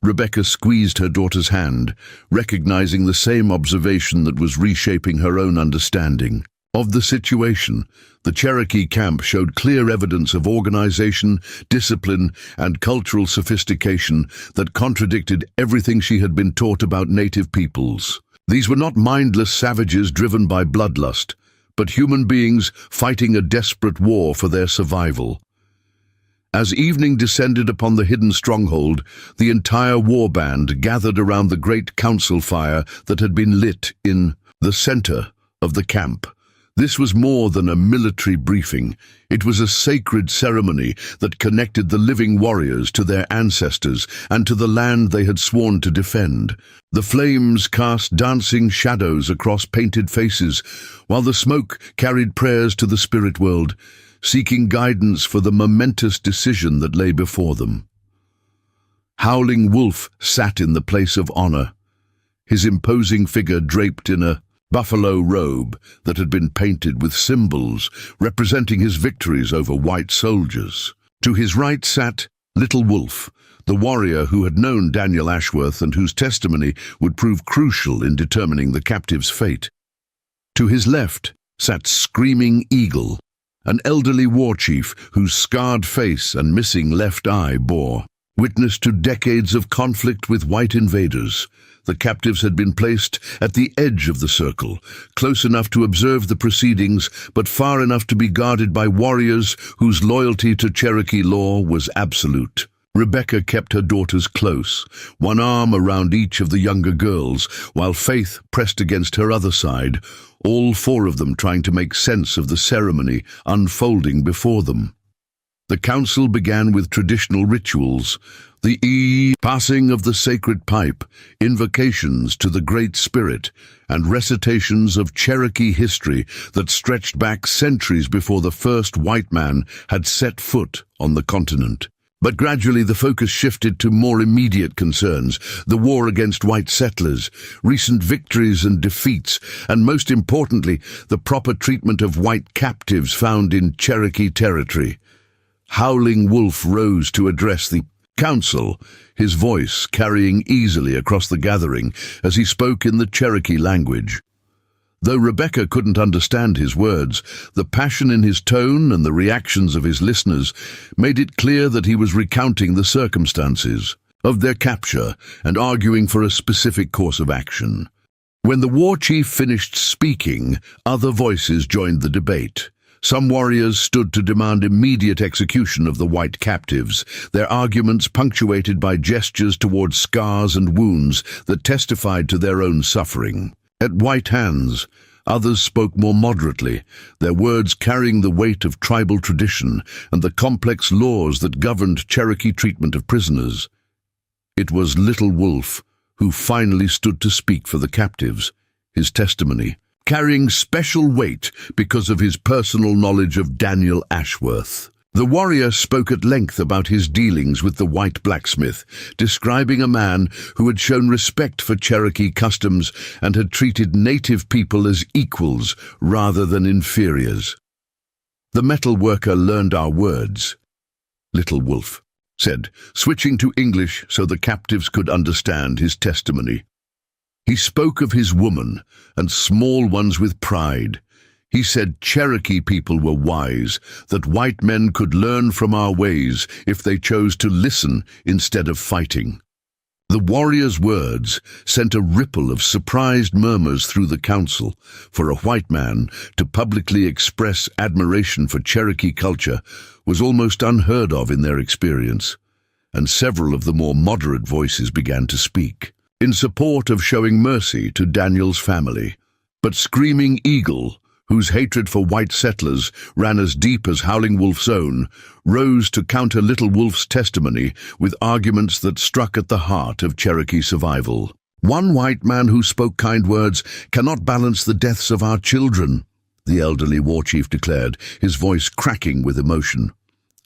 Rebecca squeezed her daughter's hand, recognizing the same observation that was reshaping her own understanding of the situation. The Cherokee camp showed clear evidence of organization, discipline, and cultural sophistication that contradicted everything she had been taught about native peoples. These were not mindless savages driven by bloodlust, but human beings fighting a desperate war for their survival. As evening descended upon the hidden stronghold, the entire war band gathered around the great council fire that had been lit in the center of the camp. This was more than a military briefing. It was a sacred ceremony that connected the living warriors to their ancestors and to the land they had sworn to defend. The flames cast dancing shadows across painted faces, while the smoke carried prayers to the spirit world, seeking guidance for the momentous decision that lay before them. Howling Wolf sat in the place of honor, his imposing figure draped in a buffalo robe that had been painted with symbols representing his victories over white soldiers. To his right sat Little Wolf, the warrior who had known Daniel Ashworth and whose testimony would prove crucial in determining the captive's fate. To his left sat Screaming Eagle, an elderly war chief whose scarred face and missing left eye bore witness to decades of conflict with white invaders. The captives had been placed at the edge of the circle, close enough to observe the proceedings, but far enough to be guarded by warriors whose loyalty to Cherokee law was absolute. Rebecca kept her daughters close, one arm around each of the younger girls, while Faith pressed against her other side, all 4 of them trying to make sense of the ceremony unfolding before them. The council began with traditional rituals, the passing of the sacred pipe, invocations to the Great Spirit, and recitations of Cherokee history that stretched back centuries before the first white man had set foot on the continent. But gradually the focus shifted to more immediate concerns, the war against white settlers, recent victories and defeats, and most importantly, the proper treatment of white captives found in Cherokee territory. Howling Wolf rose to address the council, his voice carrying easily across the gathering as he spoke in the Cherokee language. Though Rebecca couldn't understand his words, the passion in his tone and the reactions of his listeners made it clear that he was recounting the circumstances. of their capture and arguing for a specific course of action. When the war chief finished speaking, other voices joined the debate. Some warriors stood to demand immediate execution of the white captives, their arguments punctuated by gestures toward scars and wounds that testified to their own suffering. At white hands, others spoke more moderately, their words carrying the weight of tribal tradition and the complex laws that governed Cherokee treatment of prisoners. It was Little Wolf who finally stood to speak for the captives, his testimony carrying special weight because of his personal knowledge of Daniel Ashworth. The warrior spoke at length about his dealings with the white blacksmith, describing a man who had shown respect for Cherokee customs and had treated native people as equals rather than inferiors. The metal worker learned our words, Little Wolf said, switching to English so the captives could understand his testimony. He spoke of his woman and small ones with pride. He said Cherokee people were wise, that white men could learn from our ways if they chose to listen instead of fighting. The warrior's words sent a ripple of surprised murmurs through the council. For a white man to publicly express admiration for Cherokee culture was almost unheard of in their experience, and several of the more moderate voices began to speak in support of showing mercy to Daniel's family. But Screaming Eagle, whose hatred for white settlers ran as deep as Howling Wolf's own, rose to counter Little Wolf's testimony with arguments that struck at the heart of Cherokee survival. One white man who spoke kind words cannot balance the deaths of our children, the elderly war chief declared, his voice cracking with emotion.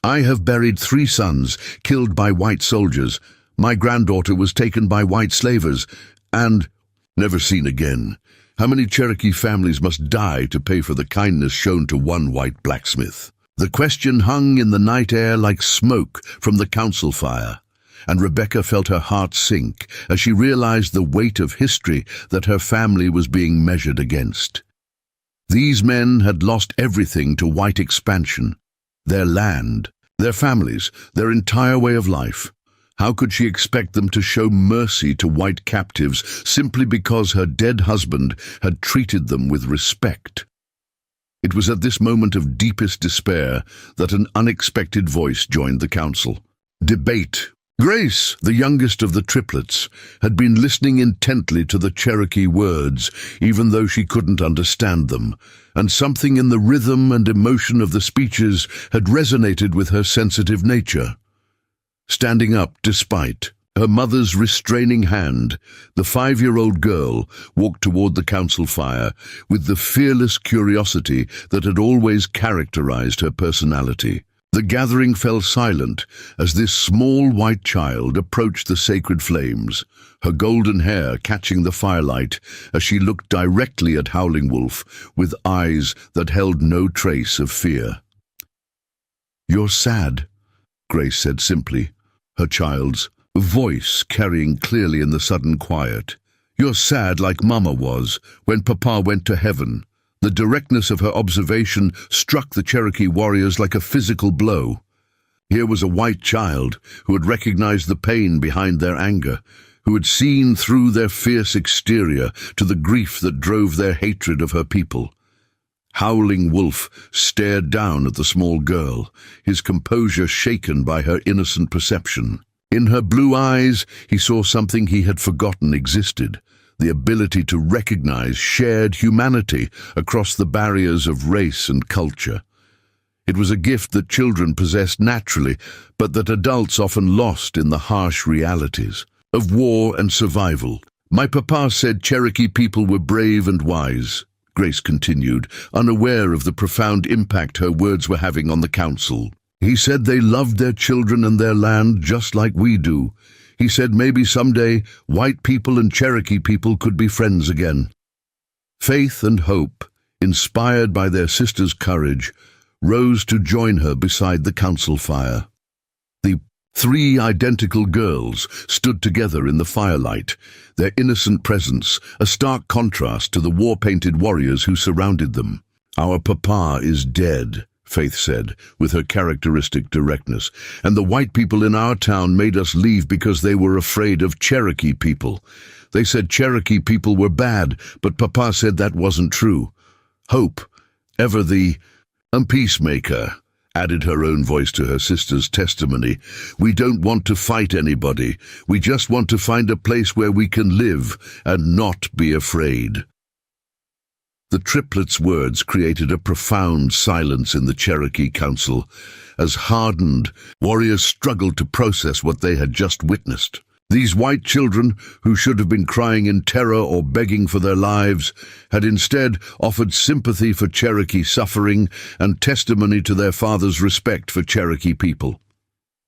I have buried 3 sons killed by white soldiers. My granddaughter was taken by white slavers and never seen again. How many Cherokee families must die to pay for the kindness shown to one white blacksmith? The question hung in the night air like smoke from the council fire, and Rebecca felt her heart sink as she realized the weight of history that her family was being measured against. These men had lost everything to white expansion, their land, their families, their entire way of life. How could she expect them to show mercy to white captives simply because her dead husband had treated them with respect? It was at this moment of deepest despair that an unexpected voice joined the council. Debate. Grace, the youngest of the triplets, had been listening intently to the Cherokee words, even though she couldn't understand them, and something in the rhythm and emotion of the speeches had resonated with her sensitive nature. Standing up despite her mother's restraining hand, the 5-year-old girl walked toward the council fire with the fearless curiosity that had always characterized her personality. The gathering fell silent as this small white child approached the sacred flames, her golden hair catching the firelight as she looked directly at Howling Wolf with eyes that held no trace of fear. "You're sad," Grace said simply, her child's voice carrying clearly in the sudden quiet. "You're sad like Mama was when Papa went to heaven." The directness of her observation struck the Cherokee warriors like a physical blow. Here was a white child who had recognized the pain behind their anger, who had seen through their fierce exterior to the grief that drove their hatred of her people. Howling Wolf stared down at the small girl, his composure shaken by her innocent perception. In her blue eyes, he saw something he had forgotten existed, the ability to recognize shared humanity across the barriers of race and culture. It was a gift that children possessed naturally, but that adults often lost in the harsh realities of war and survival. "My papa said Cherokee people were brave and wise," Grace continued, unaware of the profound impact her words were having on the council. "He said they loved their children and their land just like we do. He said maybe someday white people and Cherokee people could be friends again." Faith and hope, inspired by their sister's courage, rose to join her beside the council fire. The 3 identical girls stood together in the firelight, their innocent presence a stark contrast to the war-painted warriors who surrounded them. "Our papa is dead," Faith said, with her characteristic directness, and the white people in our town made us leave because they were afraid of Cherokee people. They said Cherokee people were bad, but Papa said that wasn't true. Hope, ever the peacemaker, added her own voice to her sister's testimony. We don't want to fight anybody. We just want to find a place where we can live and not be afraid. The triplets' words created a profound silence in the Cherokee Council, as hardened warriors struggled to process what they had just witnessed. These white children, who should have been crying in terror or begging for their lives, had instead offered sympathy for Cherokee suffering and testimony to their father's respect for Cherokee people.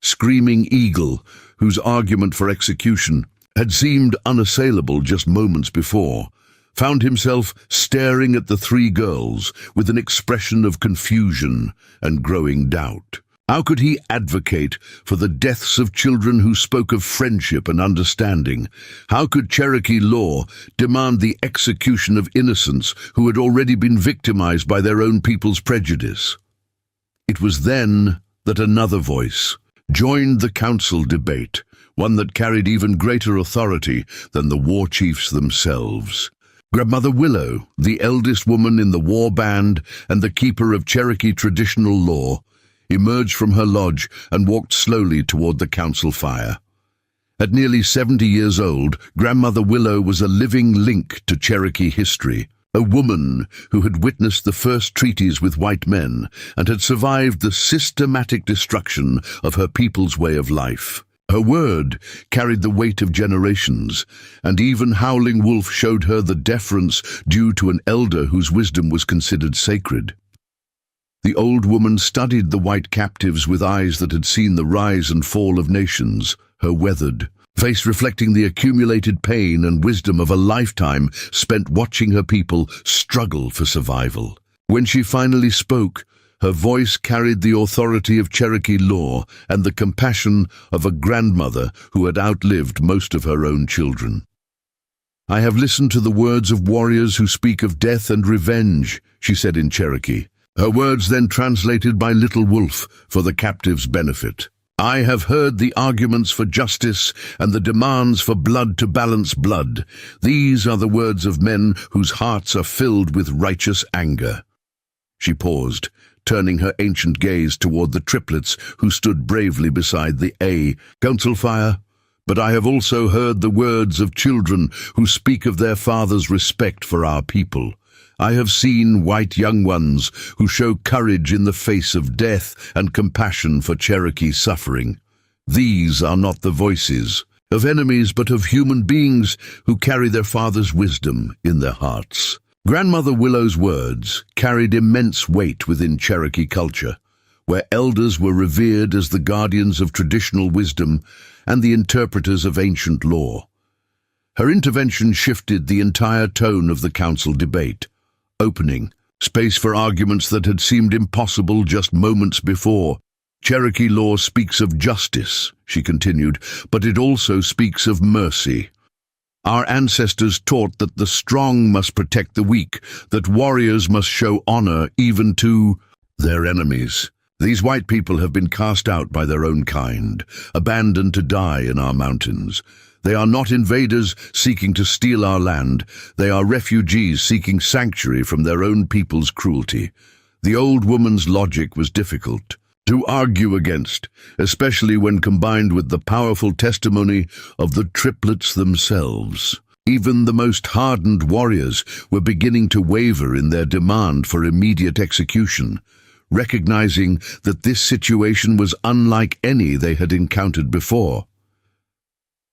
Screaming Eagle, whose argument for execution had seemed unassailable just moments before, found himself staring at the three girls with an expression of confusion and growing doubt. How could he advocate for the deaths of children who spoke of friendship and understanding? How could Cherokee law demand the execution of innocents who had already been victimized by their own people's prejudice? It was then that another voice joined the council debate, one that carried even greater authority than the war chiefs themselves. Grandmother Willow, the eldest woman in the war band and the keeper of Cherokee traditional law, emerged from her lodge and walked slowly toward the council fire. At nearly 70 years old, Grandmother Willow was a living link to Cherokee history, a woman who had witnessed the first treaties with white men and had survived the systematic destruction of her people's way of life. Her word carried the weight of generations, and even Howling Wolf showed her the deference due to an elder whose wisdom was considered sacred. The old woman studied the white captives with eyes that had seen the rise and fall of nations, her weathered face reflecting the accumulated pain and wisdom of a lifetime spent watching her people struggle for survival. When she finally spoke, her voice carried the authority of Cherokee law and the compassion of a grandmother who had outlived most of her own children. I have listened to the words of warriors who speak of death and revenge, she said in Cherokee. Her words then translated by Little Wolf for the captives' benefit. I have heard the arguments for justice and the demands for blood to balance blood. These are the words of men whose hearts are filled with righteous anger. She paused, turning her ancient gaze toward the triplets who stood bravely beside the council fire. But I have also heard the words of children who speak of their father's respect for our people. I have seen white young ones who show courage in the face of death and compassion for Cherokee suffering. These are not the voices of enemies but of human beings who carry their father's wisdom in their hearts. Grandmother Willow's words carried immense weight within Cherokee culture, where elders were revered as the guardians of traditional wisdom and the interpreters of ancient law. Her intervention shifted the entire tone of the council debate, opening space for arguments that had seemed impossible just moments before. Cherokee law speaks of justice, she continued, but it also speaks of mercy. Our ancestors taught that the strong must protect the weak, that warriors must show honor even to their enemies. These white people have been cast out by their own kind, abandoned to die in our mountains. They are not invaders seeking to steal our land. They are refugees seeking sanctuary from their own people's cruelty. The old woman's logic was difficult to argue against, especially when combined with the powerful testimony of the triplets themselves. Even the most hardened warriors were beginning to waver in their demand for immediate execution, recognizing that this situation was unlike any they had encountered before.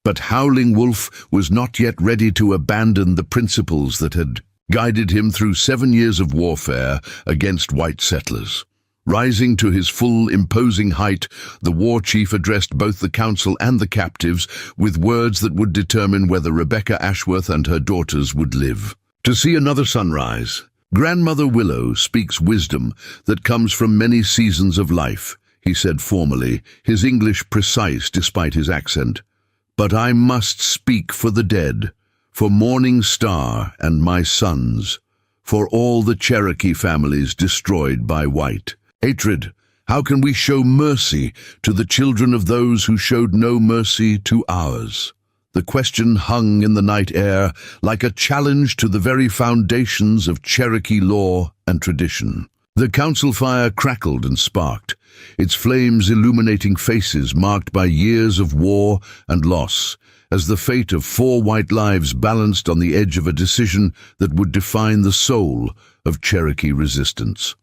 But Howling Wolf was not yet ready to abandon the principles that had guided him through 7 years of warfare against white settlers. Rising to his full, imposing height, the war chief addressed both the council and the captives with words that would determine whether Rebecca Ashworth and her daughters would live to see another sunrise. Grandmother Willow speaks wisdom that comes from many seasons of life, he said formally, his English precise despite his accent. But I must speak for the dead, for Morning Star and my sons, for all the Cherokee families destroyed by white. Hatred. How can we show mercy to the children of those who showed no mercy to ours? The question hung in the night air like a challenge to the very foundations of Cherokee law and tradition. The council fire crackled and sparked, its flames illuminating faces marked by years of war and loss, as the fate of 4 white lives balanced on the edge of a decision that would define the soul of Cherokee resistance.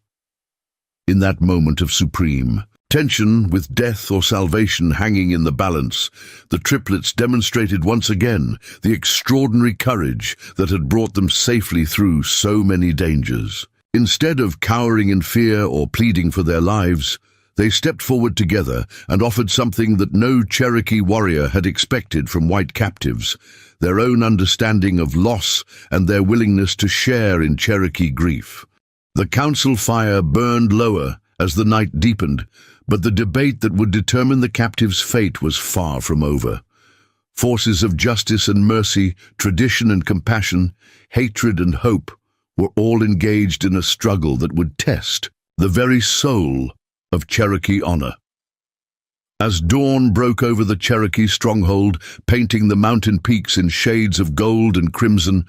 In that moment of supreme tension, with death or salvation hanging in the balance, the triplets demonstrated once again the extraordinary courage that had brought them safely through so many dangers. Instead of cowering in fear or pleading for their lives, they stepped forward together and offered something that no Cherokee warrior had expected from white captives: their own understanding of loss and their willingness to share in Cherokee grief. The council fire burned lower as the night deepened, but the debate that would determine the captives' fate was far from over. Forces of justice and mercy, tradition and compassion, hatred and hope were all engaged in a struggle that would test the very soul of Cherokee honor. As dawn broke over the Cherokee stronghold, painting the mountain peaks in shades of gold and crimson,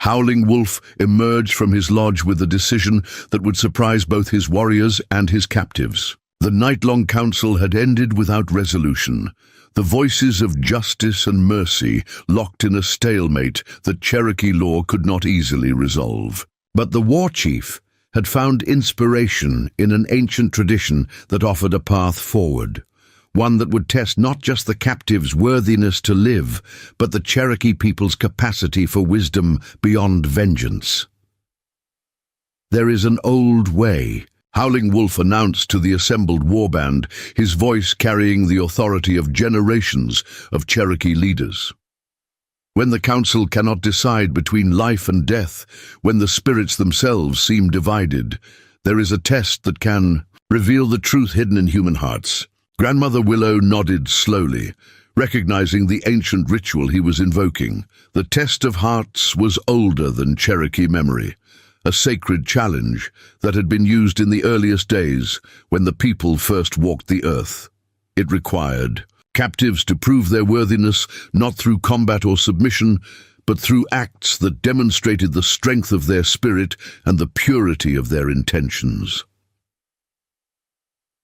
Howling Wolf emerged from his lodge with a decision that would surprise both his warriors and his captives. The night-long council had ended without resolution, the voices of justice and mercy locked in a stalemate that Cherokee law could not easily resolve. But the war chief had found inspiration in an ancient tradition that offered a path forward, one that would test not just the captives' worthiness to live, but the Cherokee people's capacity for wisdom beyond vengeance. "There is an old way," Howling Wolf announced to the assembled warband, his voice carrying the authority of generations of Cherokee leaders. "When the council cannot decide between life and death, when the spirits themselves seem divided, there is a test that can reveal the truth hidden in human hearts." Grandmother Willow nodded slowly, recognizing the ancient ritual he was invoking. The test of hearts was older than Cherokee memory, a sacred challenge that had been used in the earliest days when the people first walked the earth. It required captives to prove their worthiness not through combat or submission, but through acts that demonstrated the strength of their spirit and the purity of their intentions.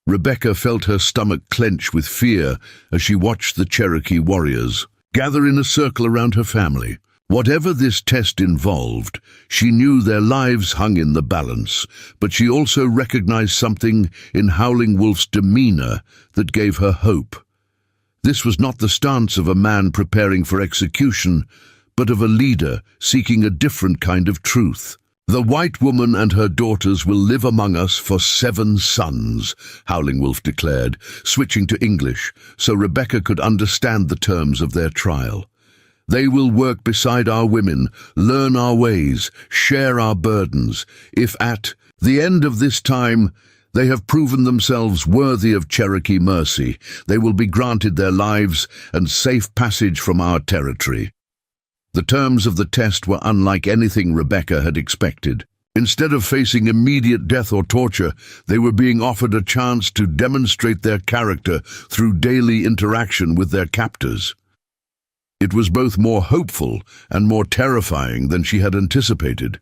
Rebecca felt her stomach clench with fear as she watched the Cherokee warriors gather in a circle around her family. Whatever this test involved, she knew their lives hung in the balance, but she also recognized something in Howling Wolf's demeanor that gave her hope. This was not the stance of a man preparing for execution, but of a leader seeking a different kind of truth. "The white woman and her daughters will live among us for 7 sons, Howling Wolf declared, switching to English so Rebecca could understand the terms of their trial. "They will work beside our women, learn our ways, share our burdens. If at the end of this time they have proven themselves worthy of Cherokee mercy, they will be granted their lives and safe passage from our territory." The terms of the test were unlike anything Rebecca had expected. Instead of facing immediate death or torture, they were being offered a chance to demonstrate their character through daily interaction with their captors. It was both more hopeful and more terrifying than she had anticipated.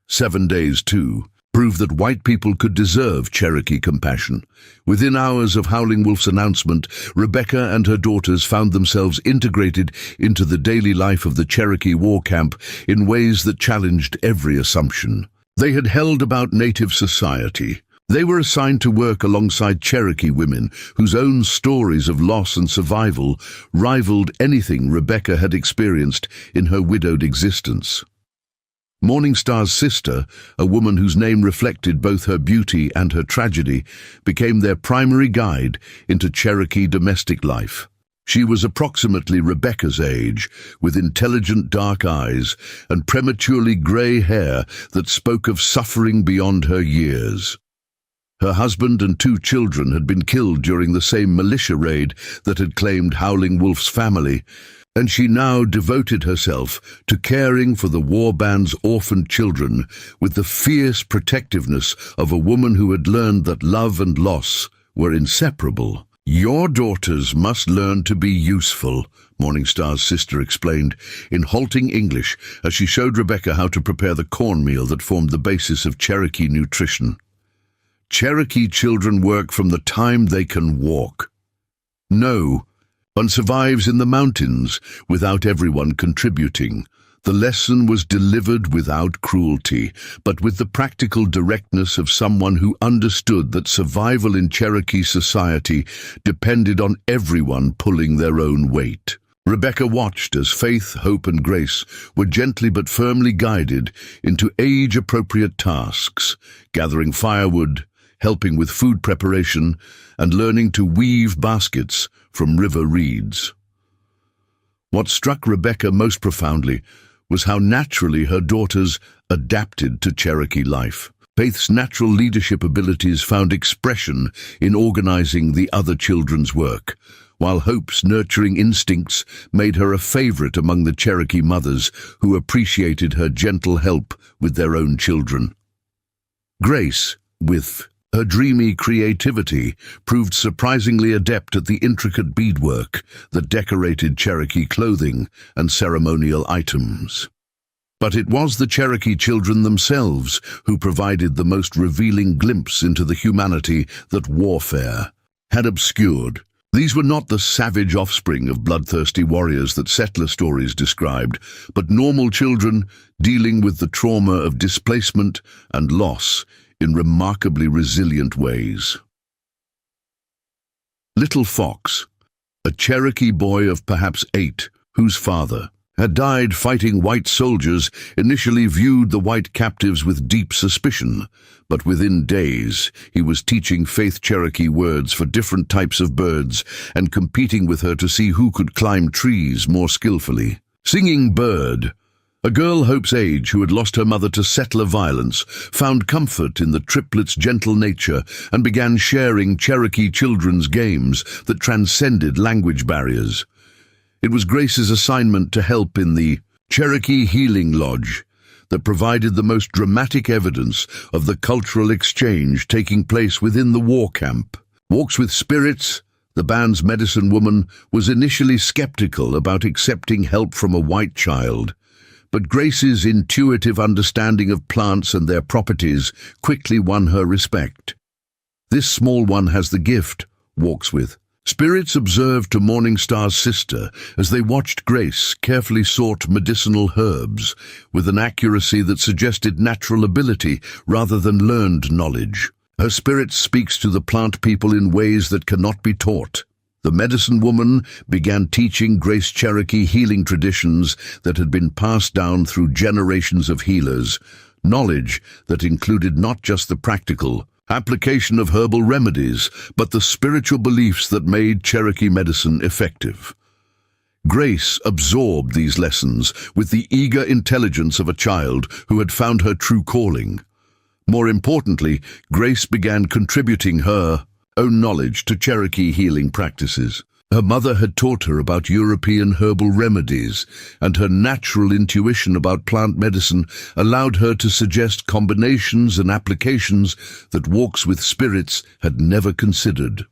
7 days, too, proved that white people could deserve Cherokee compassion. Within hours of Howling Wolf's announcement, Rebecca and her daughters found themselves integrated into the daily life of the Cherokee war camp in ways that challenged every assumption. They had held about Native society. They were assigned to work alongside Cherokee women whose own stories of loss and survival rivaled anything Rebecca had experienced in her widowed existence. Morningstar's sister, a woman whose name reflected both her beauty and her tragedy, became their primary guide into Cherokee domestic life. She was approximately Rebecca's age, with intelligent dark eyes and prematurely grey hair that spoke of suffering beyond her years. Her husband and 2 children had been killed during the same militia raid that had claimed Howling Wolf's family, and she now devoted herself to caring for the warband's orphaned children with the fierce protectiveness of a woman who had learned that love and loss were inseparable. "Your daughters must learn to be useful," Morningstar's sister explained in halting English as she showed Rebecca how to prepare the cornmeal that formed the basis of Cherokee nutrition. "Cherokee children work from the time they can walk. No one survives in the mountains without everyone contributing." The lesson was delivered without cruelty, but with the practical directness of someone who understood that survival in Cherokee society depended on everyone pulling their own weight. Rebecca watched as Faith, Hope, and Grace were gently but firmly guided into age-appropriate tasks, gathering firewood, helping with food preparation, and learning to weave baskets from river reeds. What struck Rebecca most profoundly was how naturally her daughters adapted to Cherokee life. Faith's natural leadership abilities found expression in organizing the other children's work, while Hope's nurturing instincts made her a favorite among the Cherokee mothers who appreciated her gentle help with their own children. Grace, with her dreamy creativity, proved surprisingly adept at the intricate beadwork that decorated Cherokee clothing and ceremonial items. But it was the Cherokee children themselves who provided the most revealing glimpse into the humanity that warfare had obscured. These were not the savage offspring of bloodthirsty warriors that settler stories described, but normal children dealing with the trauma of displacement and loss in remarkably resilient ways. Little Fox, a Cherokee boy of perhaps 8, whose father had died fighting white soldiers, initially viewed the white captives with deep suspicion, but within days he was teaching Faith Cherokee words for different types of birds and competing with her to see who could climb trees more skillfully. Singing Bird, a girl Hope's age who had lost her mother to settler violence, found comfort in the triplet's gentle nature and began sharing Cherokee children's games that transcended language barriers. It was Grace's assignment to help in the Cherokee Healing Lodge that provided the most dramatic evidence of the cultural exchange taking place within the war camp. Walks with Spirits, the band's medicine woman, was initially skeptical about accepting help from a white child, but Grace's intuitive understanding of plants and their properties quickly won her respect. "This small one has the gift," Walks with Spirits observed to Morningstar's sister as they watched Grace carefully sort medicinal herbs with an accuracy that suggested natural ability rather than learned knowledge. "Her spirit speaks to the plant people in ways that cannot be taught." The medicine woman began teaching Grace Cherokee healing traditions that had been passed down through generations of healers, knowledge that included not just the practical application of herbal remedies, but the spiritual beliefs that made Cherokee medicine effective. Grace absorbed these lessons with the eager intelligence of a child who had found her true calling. More importantly, Grace began contributing her own knowledge to Cherokee healing practices. Her mother had taught her about European herbal remedies, and her natural intuition about plant medicine allowed her to suggest combinations and applications that Walks with Spirits had never considered.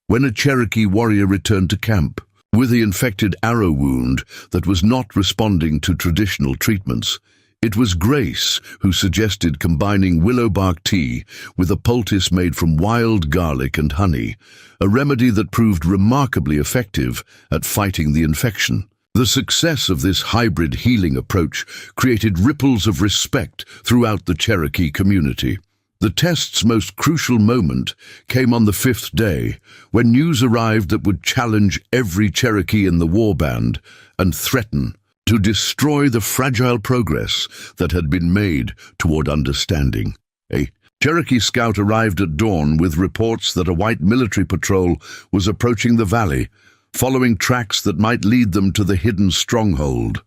When a Cherokee warrior returned to camp with the infected arrow wound that was not responding to traditional treatments, it was Grace who suggested combining willow bark tea with a poultice made from wild garlic and honey, a remedy that proved remarkably effective at fighting the infection. The success of this hybrid healing approach created ripples of respect throughout the Cherokee community. The test's most crucial moment came on the 5th day, when news arrived that would challenge every Cherokee in the warband and threaten to destroy the fragile progress that had been made toward understanding. A Cherokee scout arrived at dawn with reports that a white military patrol was approaching the valley, following tracks that might lead them to the hidden stronghold.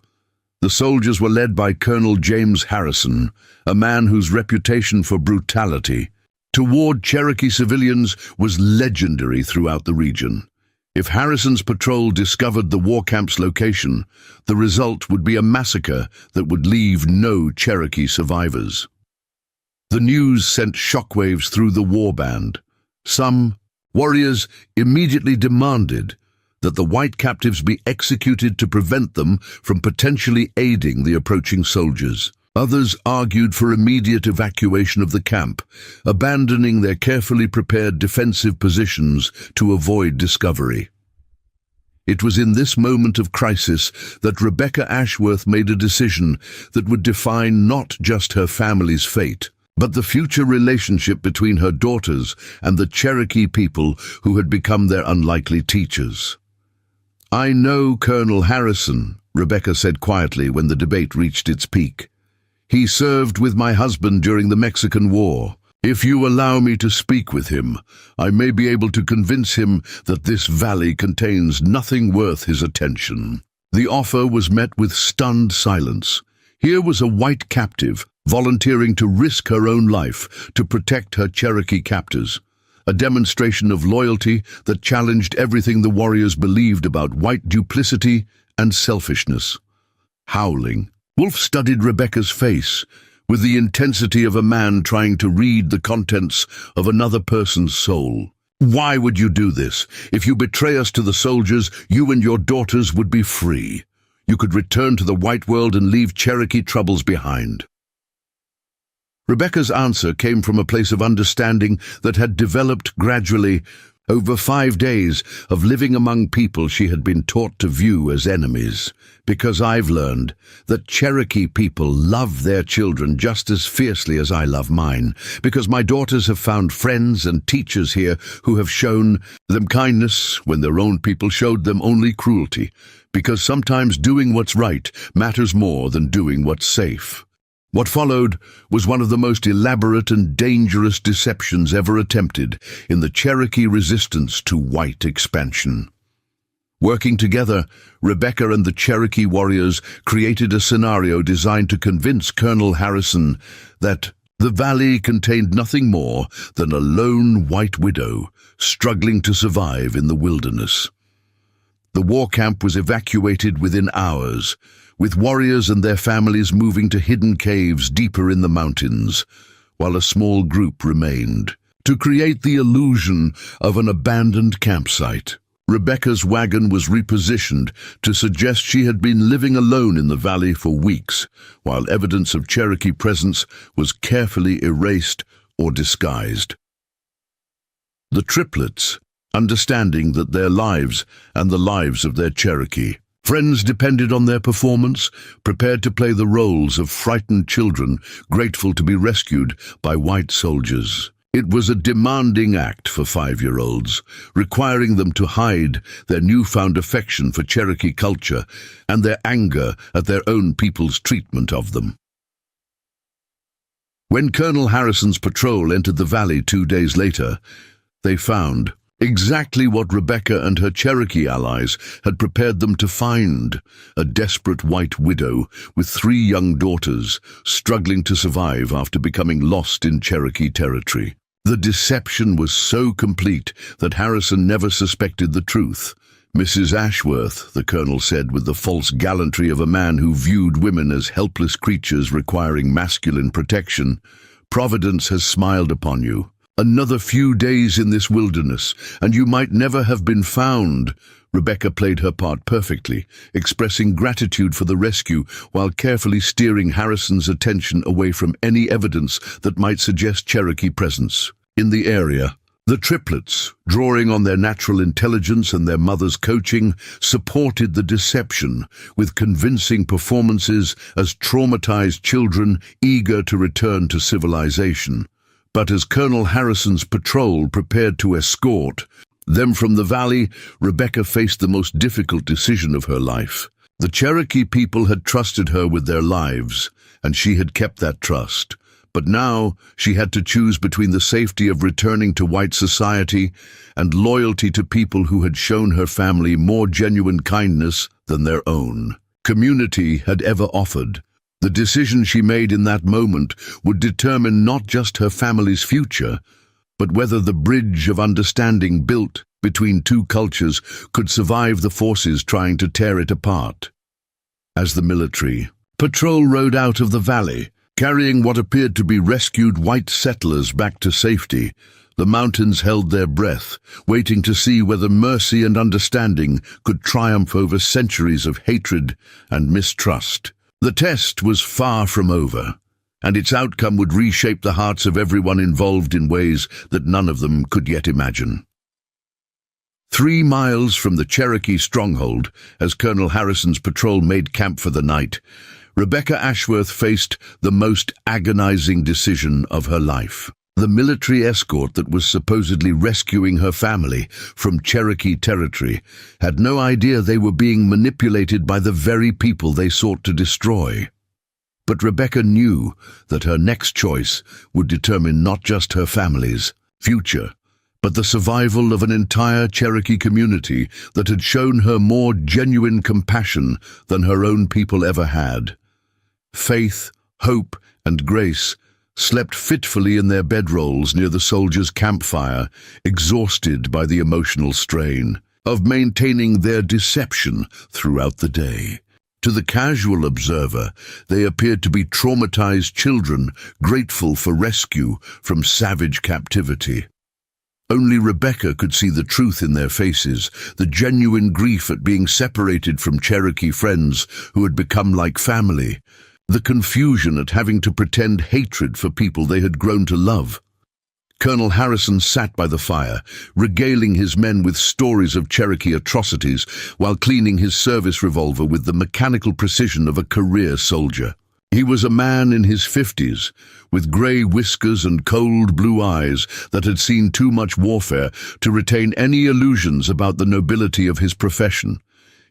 The soldiers were led by Colonel James Harrison, a man whose reputation for brutality toward Cherokee civilians was legendary throughout the region. If Harrison's patrol discovered the war camp's location, the result would be a massacre that would leave no Cherokee survivors. The news sent shockwaves through the warband. Some warriors immediately demanded that the white captives be executed to prevent them from potentially aiding the approaching soldiers. Others argued for immediate evacuation of the camp, abandoning their carefully prepared defensive positions to avoid discovery. It was in this moment of crisis that Rebecca Ashworth made a decision that would define not just her family's fate, but the future relationship between her daughters and the Cherokee people who had become their unlikely teachers. "I know Colonel Harrison," Rebecca said quietly when the debate reached its peak. "He served with my husband during the Mexican War. If you allow me to speak with him, I may be able to convince him that this valley contains nothing worth his attention." The offer was met with stunned silence. Here was a white captive volunteering to risk her own life to protect her Cherokee captors, a demonstration of loyalty that challenged everything the warriors believed about white duplicity and selfishness. Howling, Wolf studied Rebecca's face with the intensity of a man trying to read the contents of another person's soul. "Why would you do this? If you betray us to the soldiers, you and your daughters would be free. You could return to the white world and leave Cherokee troubles behind." Rebecca's answer came from a place of understanding that had developed gradually over 5 days of living among people she had been taught to view as enemies. "Because I've learned that Cherokee people love their children just as fiercely as I love mine. Because my daughters have found friends and teachers here who have shown them kindness when their own people showed them only cruelty. Because sometimes doing what's right matters more than doing what's safe." What followed was one of the most elaborate and dangerous deceptions ever attempted in the Cherokee resistance to white expansion. Working together, Rebecca and the Cherokee warriors created a scenario designed to convince Colonel Harrison that the valley contained nothing more than a lone white widow struggling to survive in the wilderness. The war camp was evacuated within hours, with warriors and their families moving to hidden caves deeper in the mountains, while a small group remained. To create the illusion of an abandoned campsite, Rebecca's wagon was repositioned to suggest she had been living alone in the valley for weeks, while evidence of Cherokee presence was carefully erased or disguised. The triplets, understanding that their lives and the lives of their Cherokee friends depended on their performance, prepared to play the roles of frightened children grateful to be rescued by white soldiers. It was a demanding act for 5-year-olds, requiring them to hide their newfound affection for Cherokee culture and their anger at their own people's treatment of them. When Colonel Harrison's patrol entered the valley 2 days later, they found exactly what Rebecca and her Cherokee allies had prepared them to find: a desperate white widow with 3 young daughters struggling to survive after becoming lost in Cherokee territory. The deception was so complete that Harrison never suspected the truth. "Mrs. Ashworth," the colonel said with the false gallantry of a man who viewed women as helpless creatures requiring masculine protection, "Providence has smiled upon you. Another few days in this wilderness, and you might never have been found." Rebecca played her part perfectly, expressing gratitude for the rescue while carefully steering Harrison's attention away from any evidence that might suggest Cherokee presence in the area. The triplets, drawing on their natural intelligence and their mother's coaching, supported the deception with convincing performances as traumatized children eager to return to civilization. But as Colonel Harrison's patrol prepared to escort them from the valley, Rebecca faced the most difficult decision of her life. The Cherokee people had trusted her with their lives, and she had kept that trust. But now she had to choose between the safety of returning to white society and loyalty to people who had shown her family more genuine kindness than their own community had ever offered. The decision she made in that moment would determine not just her family's future, but whether the bridge of understanding built between two cultures could survive the forces trying to tear it apart. As the military patrol rode out of the valley, carrying what appeared to be rescued white settlers back to safety, the mountains held their breath, waiting to see whether mercy and understanding could triumph over centuries of hatred and mistrust. The test was far from over, and its outcome would reshape the hearts of everyone involved in ways that none of them could yet imagine. 3 miles from the Cherokee stronghold, as Colonel Harrison's patrol made camp for the night, Rebecca Ashworth faced the most agonizing decision of her life. The military escort that was supposedly rescuing her family from Cherokee territory had no idea they were being manipulated by the very people they sought to destroy. But Rebecca knew that her next choice would determine not just her family's future, but the survival of an entire Cherokee community that had shown her more genuine compassion than her own people ever had. Faith, hope, and grace slept fitfully in their bedrolls near the soldiers' campfire, exhausted by the emotional strain of maintaining their deception throughout the day. To the casual observer, they appeared to be traumatized children grateful for rescue from savage captivity. Only Rebecca could see the truth in their faces, the genuine grief at being separated from Cherokee friends who had become like family, the confusion at having to pretend hatred for people they had grown to love. Colonel Harrison sat by the fire, regaling his men with stories of Cherokee atrocities while cleaning his service revolver with the mechanical precision of a career soldier. He was a man in his 50s, with grey whiskers and cold blue eyes that had seen too much warfare to retain any illusions about the nobility of his profession.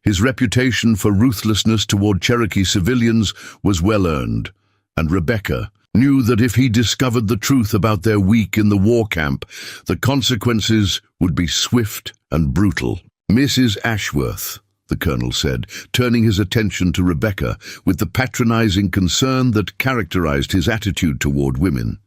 His reputation for ruthlessness toward Cherokee civilians was well earned, and Rebecca knew that if he discovered the truth about their week in the war camp, the consequences would be swift and brutal. "Mrs. Ashworth," the colonel said, turning his attention to Rebecca with the patronizing concern that characterized his attitude toward women.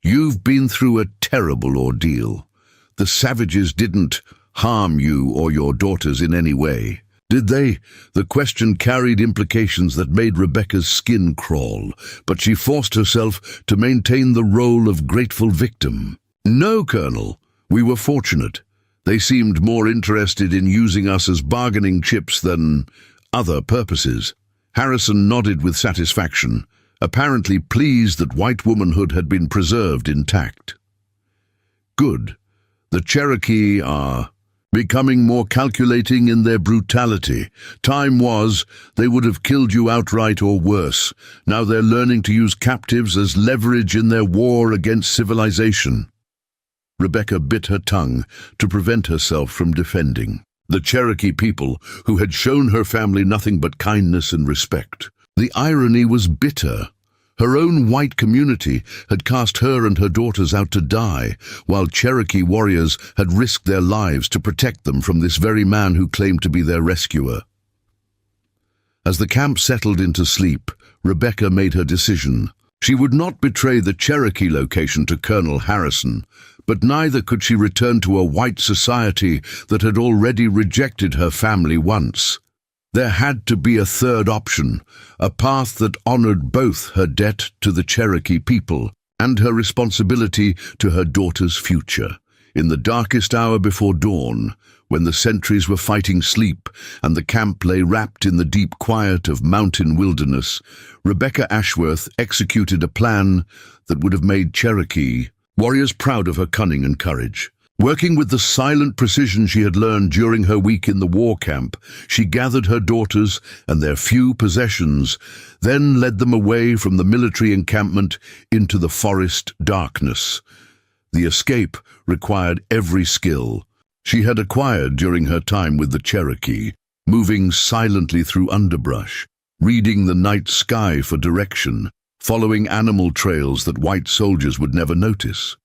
"You've been through a terrible ordeal. The savages didn't harm you or your daughters in any way, did they?" The question carried implications that made Rebecca's skin crawl, but she forced herself to maintain the role of grateful victim. "No, Colonel. We were fortunate. They seemed more interested in using us as bargaining chips than other purposes." Harrison nodded with satisfaction, apparently pleased that white womanhood had been preserved intact. "Good. The Cherokee are becoming more calculating in their brutality. Time was, they would have killed you outright or worse. Now they're learning to use captives as leverage in their war against civilization." Rebecca bit her tongue to prevent herself from defending the Cherokee people who had shown her family nothing but kindness and respect. The irony was bitter. Her own white community had cast her and her daughters out to die, while Cherokee warriors had risked their lives to protect them from this very man who claimed to be their rescuer. As the camp settled into sleep, Rebecca made her decision. She would not betray the Cherokee location to Colonel Harrison, but neither could she return to a white society that had already rejected her family once. There had to be a third option, a path that honored both her debt to the Cherokee people and her responsibility to her daughter's future. In the darkest hour before dawn, when the sentries were fighting sleep and the camp lay wrapped in the deep quiet of mountain wilderness, Rebecca Ashworth executed a plan that would have made Cherokee warriors proud of her cunning and courage. Working with the silent precision she had learned during her week in the war camp, she gathered her daughters and their few possessions, then led them away from the military encampment into the forest darkness. The escape required every skill she had acquired during her time with the Cherokee, moving silently through underbrush, reading the night sky for direction, following animal trails that white soldiers would never notice.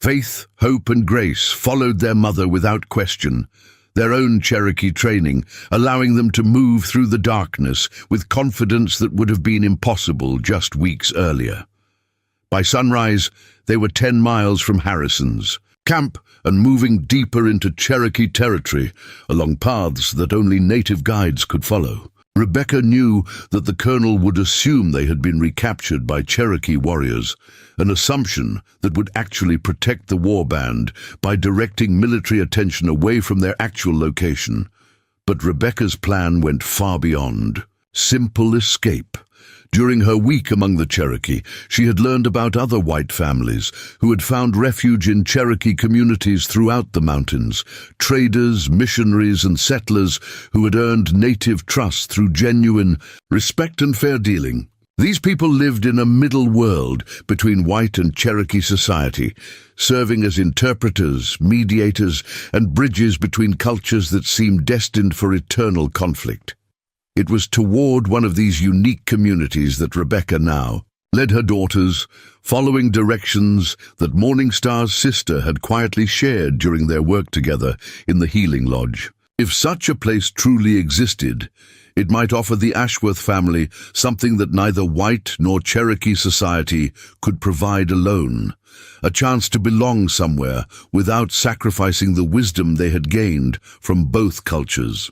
Faith, hope, and grace followed their mother without question, their own Cherokee training allowing them to move through the darkness with confidence that would have been impossible just weeks earlier. By sunrise, they were 10 miles from Harrison's. camp and moving deeper into Cherokee territory along paths that only native guides could follow. Rebecca knew that the colonel would assume they had been recaptured by Cherokee warriors, an assumption that would actually protect the warband by directing military attention away from their actual location. But Rebecca's plan went far beyond simple escape. During her week among the Cherokee, she had learned about other white families who had found refuge in Cherokee communities throughout the mountains, traders, missionaries, and settlers who had earned native trust through genuine respect and fair dealing. These people lived in a middle world between white and Cherokee society, serving as interpreters, mediators, and bridges between cultures that seemed destined for eternal conflict. It was toward one of these unique communities that Rebecca now led her daughters, following directions that Morningstar's sister had quietly shared during their work together in the Healing Lodge. If such a place truly existed, it might offer the Ashworth family something that neither white nor Cherokee society could provide alone, a chance to belong somewhere without sacrificing the wisdom they had gained from both cultures.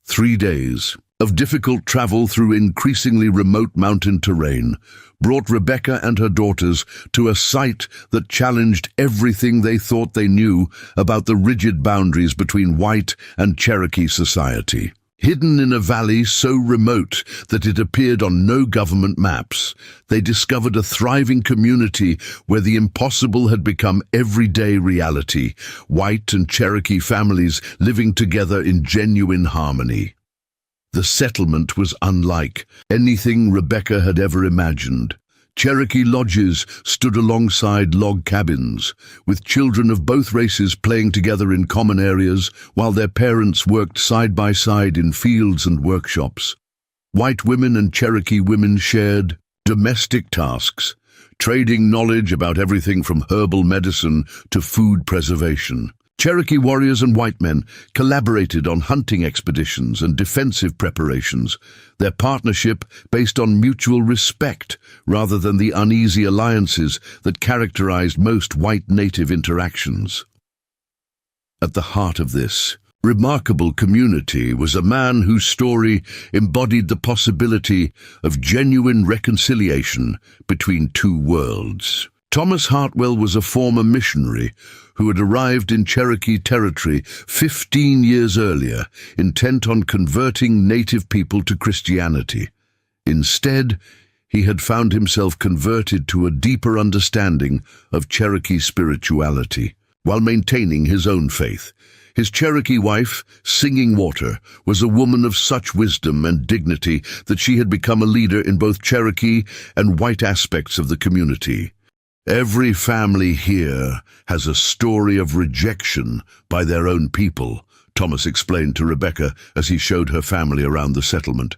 3 days of difficult travel through increasingly remote mountain terrain brought Rebecca and her daughters to a site that challenged everything they thought they knew about the rigid boundaries between white and Cherokee society. Hidden in a valley so remote that it appeared on no government maps, they discovered a thriving community where the impossible had become everyday reality, white and Cherokee families living together in genuine harmony. The settlement was unlike anything Rebecca had ever imagined. Cherokee lodges stood alongside log cabins, with children of both races playing together in common areas while their parents worked side by side in fields and workshops. White women and Cherokee women shared domestic tasks, trading knowledge about everything from herbal medicine to food preservation. Cherokee warriors and white men collaborated on hunting expeditions and defensive preparations, their partnership based on mutual respect rather than the uneasy alliances that characterized most white native interactions. At the heart of this remarkable community was a man whose story embodied the possibility of genuine reconciliation between two worlds. Thomas Hartwell was a former missionary who had arrived in Cherokee territory 15 years earlier, intent on converting native people to Christianity. Instead, he had found himself converted to a deeper understanding of Cherokee spirituality, while maintaining his own faith. His Cherokee wife, Singing Water, was a woman of such wisdom and dignity that she had become a leader in both Cherokee and white aspects of the community. Every family here has a story of rejection by their own people, Thomas explained to Rebecca as he showed her family around the settlement.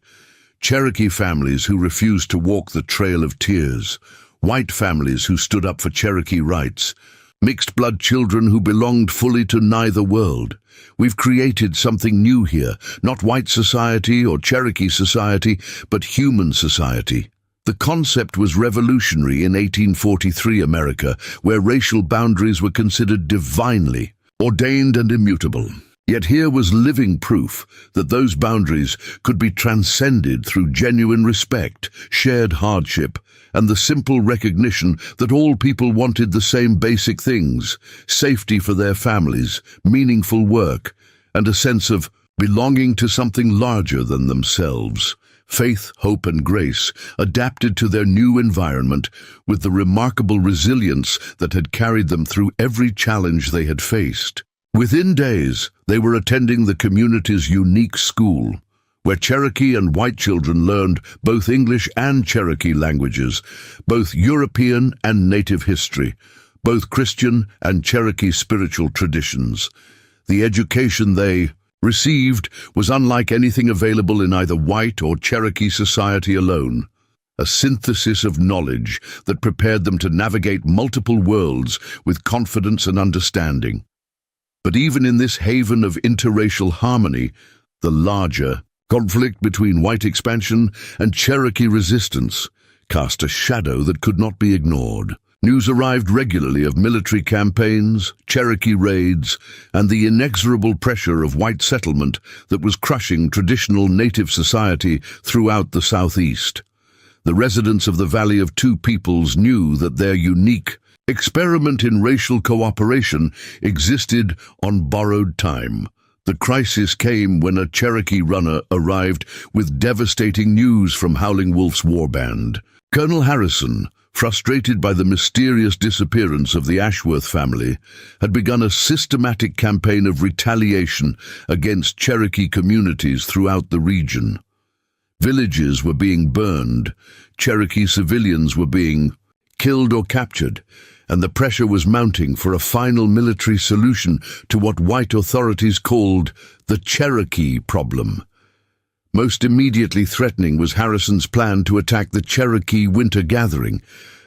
Cherokee families who refused to walk the Trail of Tears, white families who stood up for Cherokee rights, mixed-blood children who belonged fully to neither world. We've created something new here, not white society or Cherokee society, but human society. The concept was revolutionary in 1843 America, where racial boundaries were considered divinely ordained and immutable. Yet here was living proof that those boundaries could be transcended through genuine respect, shared hardship, and the simple recognition that all people wanted the same basic things: safety for their families, meaningful work, and a sense of belonging to something larger than themselves. Faith, hope, and grace adapted to their new environment with the remarkable resilience that had carried them through every challenge they had faced. Within days, they were attending the community's unique school, where Cherokee and white children learned both English and Cherokee languages, both European and native history, both Christian and Cherokee spiritual traditions. The education they received was unlike anything available in either white or Cherokee society alone, a synthesis of knowledge that prepared them to navigate multiple worlds with confidence and understanding. But even in this haven of interracial harmony, the larger conflict between white expansion and Cherokee resistance cast a shadow that could not be ignored. News arrived regularly of military campaigns, Cherokee raids, and the inexorable pressure of white settlement that was crushing traditional native society throughout the Southeast. The residents of the Valley of Two Peoples knew that their unique experiment in racial cooperation existed on borrowed time. The crisis came when a Cherokee runner arrived with devastating news from Howling Wolf's warband. Colonel Harrison, frustrated by the mysterious disappearance of the Ashworth family, had begun a systematic campaign of retaliation against Cherokee communities throughout the region. Villages were being burned, Cherokee civilians were being killed or captured, and the pressure was mounting for a final military solution to what white authorities called the Cherokee problem. Most immediately threatening was Harrison's plan to attack the Cherokee Winter Gathering,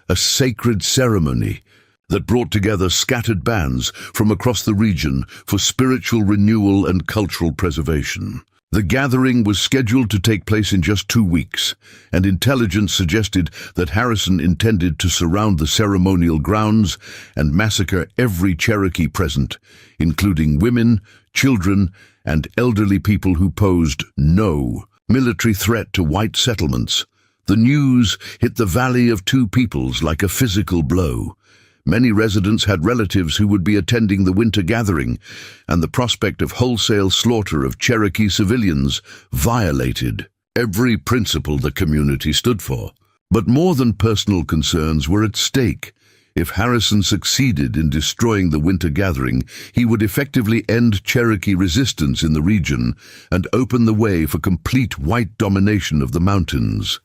a sacred ceremony that brought together scattered bands from across the region for spiritual renewal and cultural preservation. The gathering was scheduled to take place in just 2 weeks, and intelligence suggested that Harrison intended to surround the ceremonial grounds and massacre every Cherokee present, including women, children, and elderly people who posed no military threat to white settlements. The news hit the Valley of Two Peoples like a physical blow. Many residents had relatives who would be attending the winter gathering, and the prospect of wholesale slaughter of Cherokee civilians violated every principle the community stood for. But more than personal concerns were at stake. If Harrison succeeded in destroying the winter gathering, he would effectively end Cherokee resistance in the region and open the way for complete white domination of the mountains.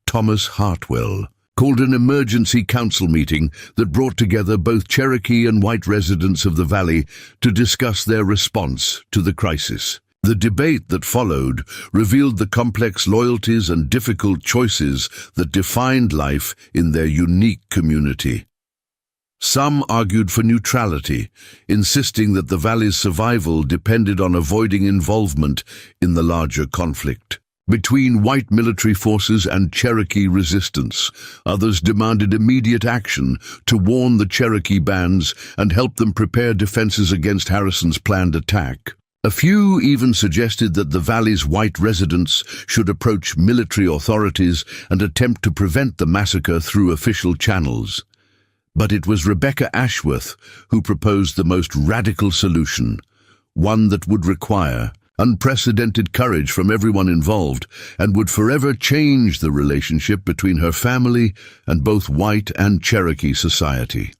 Thomas Hartwell called an emergency council meeting that brought together both Cherokee and white residents of the valley to discuss their response to the crisis. The debate that followed revealed the complex loyalties and difficult choices that defined life in their unique community. Some argued for neutrality, insisting that the valley's survival depended on avoiding involvement in the larger conflict between white military forces and Cherokee resistance. Others demanded immediate action to warn the Cherokee bands and help them prepare defenses against Harrison's planned attack. A few even suggested that the valley's white residents should approach military authorities and attempt to prevent the massacre through official channels. But it was Rebecca Ashworth who proposed the most radical solution, one that would require unprecedented courage from everyone involved and would forever change the relationship between her family and both white and Cherokee society.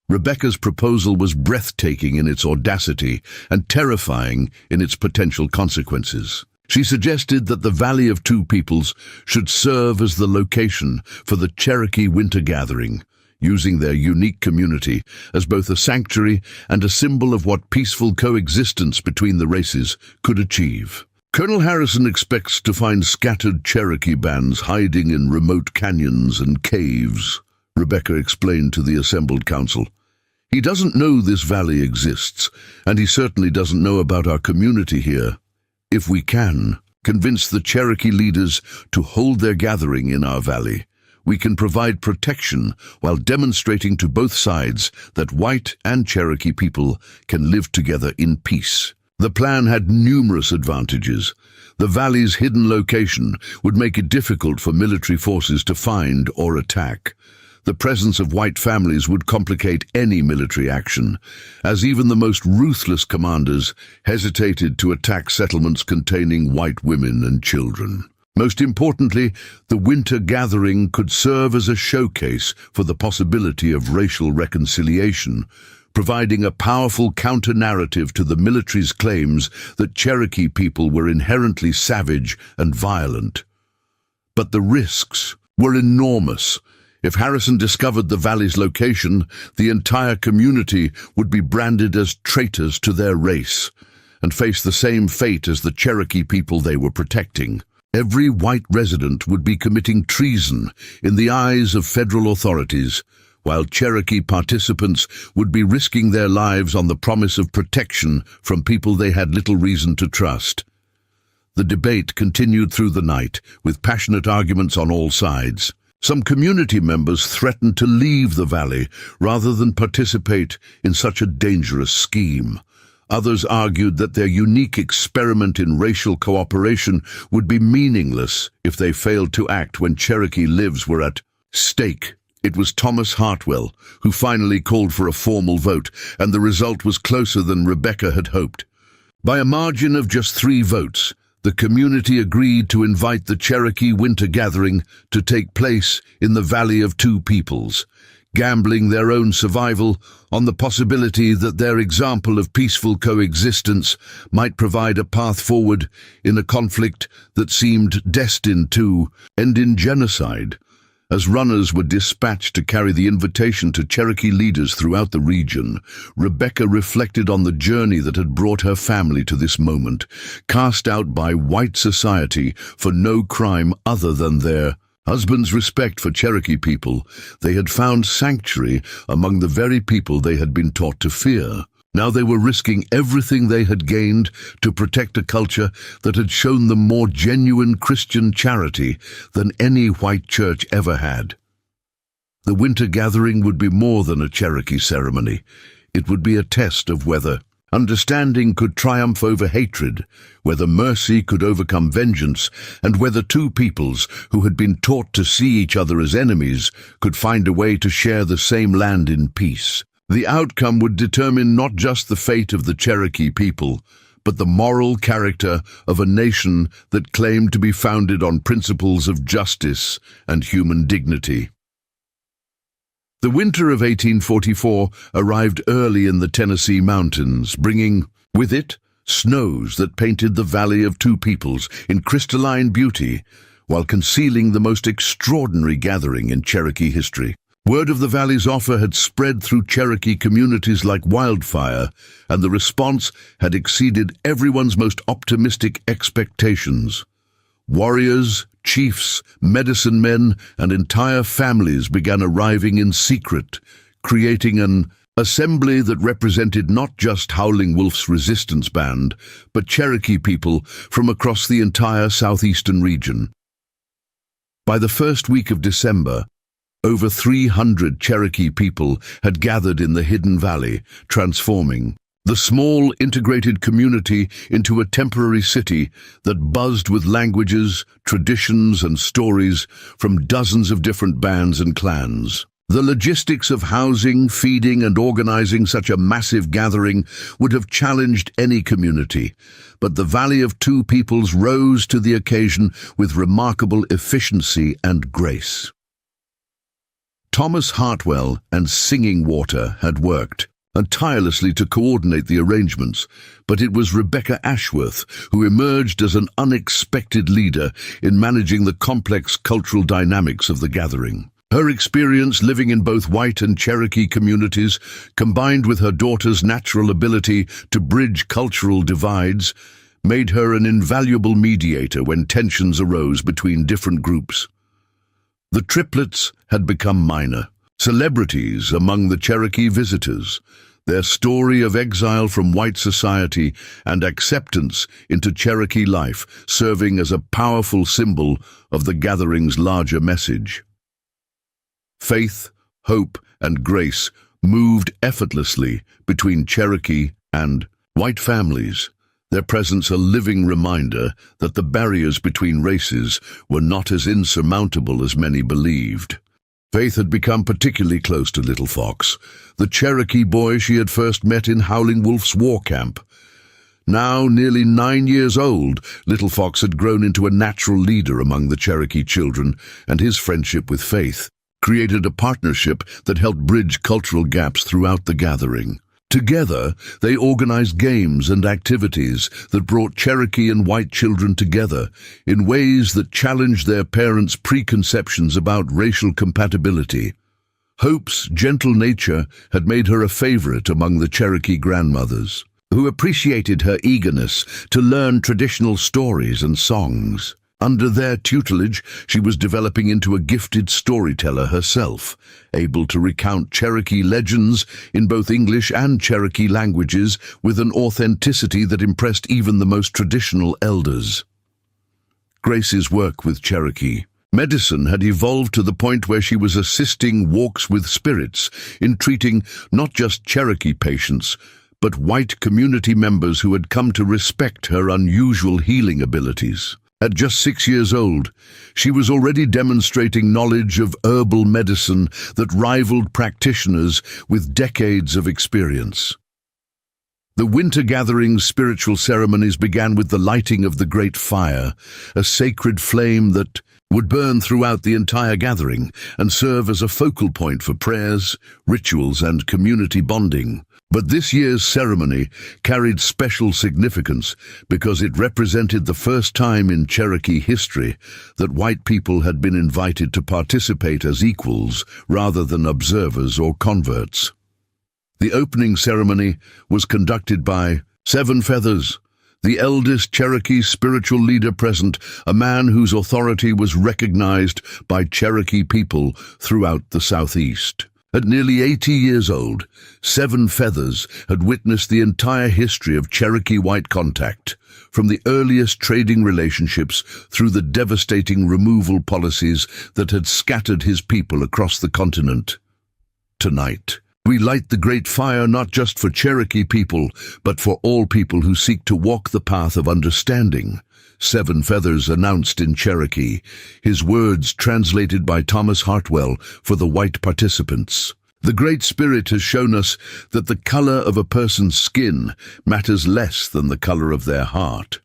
Rebecca's proposal was breathtaking in its audacity and terrifying in its potential consequences. She suggested that the Valley of Two Peoples should serve as the location for the Cherokee Winter Gathering, using their unique community as both a sanctuary and a symbol of what peaceful coexistence between the races could achieve. Colonel Harrison expects to find scattered Cherokee bands hiding in remote canyons and caves, Rebecca explained to the assembled council. He doesn't know this valley exists, and he certainly doesn't know about our community here. If we can convince the Cherokee leaders to hold their gathering in our valley, we can provide protection while demonstrating to both sides that white and Cherokee people can live together in peace. The plan had numerous advantages. The valley's hidden location would make it difficult for military forces to find or attack. The presence of white families would complicate any military action, as even the most ruthless commanders hesitated to attack settlements containing white women and children. Most importantly, the winter gathering could serve as a showcase for the possibility of racial reconciliation, providing a powerful counter-narrative to the military's claims that Cherokee people were inherently savage and violent. But the risks were enormous. If Harrison discovered the valley's location, the entire community would be branded as traitors to their race and face the same fate as the Cherokee people they were protecting. Every white resident would be committing treason in the eyes of federal authorities, while Cherokee participants would be risking their lives on the promise of protection from people they had little reason to trust. The debate continued through the night, with passionate arguments on all sides. Some community members threatened to leave the valley rather than participate in such a dangerous scheme. Others argued that their unique experiment in racial cooperation would be meaningless if they failed to act when Cherokee lives were at stake. It was Thomas Hartwell who finally called for a formal vote, and the result was closer than Rebecca had hoped. By a margin of just 3 votes, the community agreed to invite the Cherokee Winter Gathering to take place in the Valley of Two Peoples, gambling their own survival on the possibility that their example of peaceful coexistence might provide a path forward in a conflict that seemed destined to end in genocide. As runners were dispatched to carry the invitation to Cherokee leaders throughout the region, Rebecca reflected on the journey that had brought her family to this moment, cast out by white society for no crime other than their husband's respect for Cherokee people. They had found sanctuary among the very people they had been taught to fear. Now they were risking everything they had gained to protect a culture that had shown them more genuine Christian charity than any white church ever had. The winter gathering would be more than a Cherokee ceremony. It would be a test of whether understanding could triumph over hatred, whether mercy could overcome vengeance, and whether two peoples who had been taught to see each other as enemies could find a way to share the same land in peace. The outcome would determine not just the fate of the Cherokee people, but the moral character of a nation that claimed to be founded on principles of justice and human dignity. The winter of 1844 arrived early in the Tennessee mountains, bringing with it snows that painted the Valley of Two Peoples in crystalline beauty, while concealing the most extraordinary gathering in Cherokee history. Word of the valley's offer had spread through Cherokee communities like wildfire, and the response had exceeded everyone's most optimistic expectations. Warriors, chiefs, medicine men, and entire families began arriving in secret, creating an assembly that represented not just Howling Wolf's resistance band, but Cherokee people from across the entire southeastern region. By the first week of December, over 300 Cherokee people had gathered in the hidden valley, transforming the small integrated community into a temporary city that buzzed with languages, traditions, and stories from dozens of different bands and clans. The logistics of housing, feeding, and organizing such a massive gathering would have challenged any community, but the Valley of Two Peoples rose to the occasion with remarkable efficiency and grace. Thomas Hartwell and Singing Water had worked tirelessly to coordinate the arrangements, but it was Rebecca Ashworth who emerged as an unexpected leader in managing the complex cultural dynamics of the gathering. Her experience living in both white and Cherokee communities, combined with her daughter's natural ability to bridge cultural divides, made her an invaluable mediator when tensions arose between different groups. The triplets had become minor celebrities among the Cherokee visitors, their story of exile from white society and acceptance into Cherokee life serving as a powerful symbol of the gathering's larger message. Faith, hope, and grace moved effortlessly between Cherokee and white families, their presence a living reminder that the barriers between races were not as insurmountable as many believed. Faith had become particularly close to Little Fox, the Cherokee boy she had first met in Howling Wolf's war camp. Now nearly 9 years old, Little Fox had grown into a natural leader among the Cherokee children, and his friendship with Faith created a partnership that helped bridge cultural gaps throughout the gathering. Together, they organized games and activities that brought Cherokee and white children together in ways that challenged their parents' preconceptions about racial compatibility. Hope's gentle nature had made her a favorite among the Cherokee grandmothers, who appreciated her eagerness to learn traditional stories and songs. Under their tutelage, she was developing into a gifted storyteller herself, able to recount Cherokee legends in both English and Cherokee languages with an authenticity that impressed even the most traditional elders. Grace's work with Cherokee Medicine had evolved to the point where she was assisting walks with spirits in treating not just Cherokee patients, but white community members who had come to respect her unusual healing abilities. At just 6 years old, she was already demonstrating knowledge of herbal medicine that rivaled practitioners with decades of experience. The winter gathering's spiritual ceremonies began with the lighting of the great fire, a sacred flame that would burn throughout the entire gathering and serve as a focal point for prayers, rituals, and community bonding. But this year's ceremony carried special significance because it represented the first time in Cherokee history that white people had been invited to participate as equals rather than observers or converts. The opening ceremony was conducted by 7 Feathers, the eldest Cherokee spiritual leader present, a man whose authority was recognized by Cherokee people throughout the Southeast. At nearly 80 years old, 7 Feathers had witnessed the entire history of Cherokee white contact, from the earliest trading relationships through the devastating removal policies that had scattered his people across the continent. Tonight, we light the great fire not just for Cherokee people, but for all people who seek to walk the path of understanding, 7 Feathers announced in Cherokee, his words translated by Thomas Hartwell for the white participants. The Great Spirit has shown us that the color of a person's skin matters less than the color of their heart.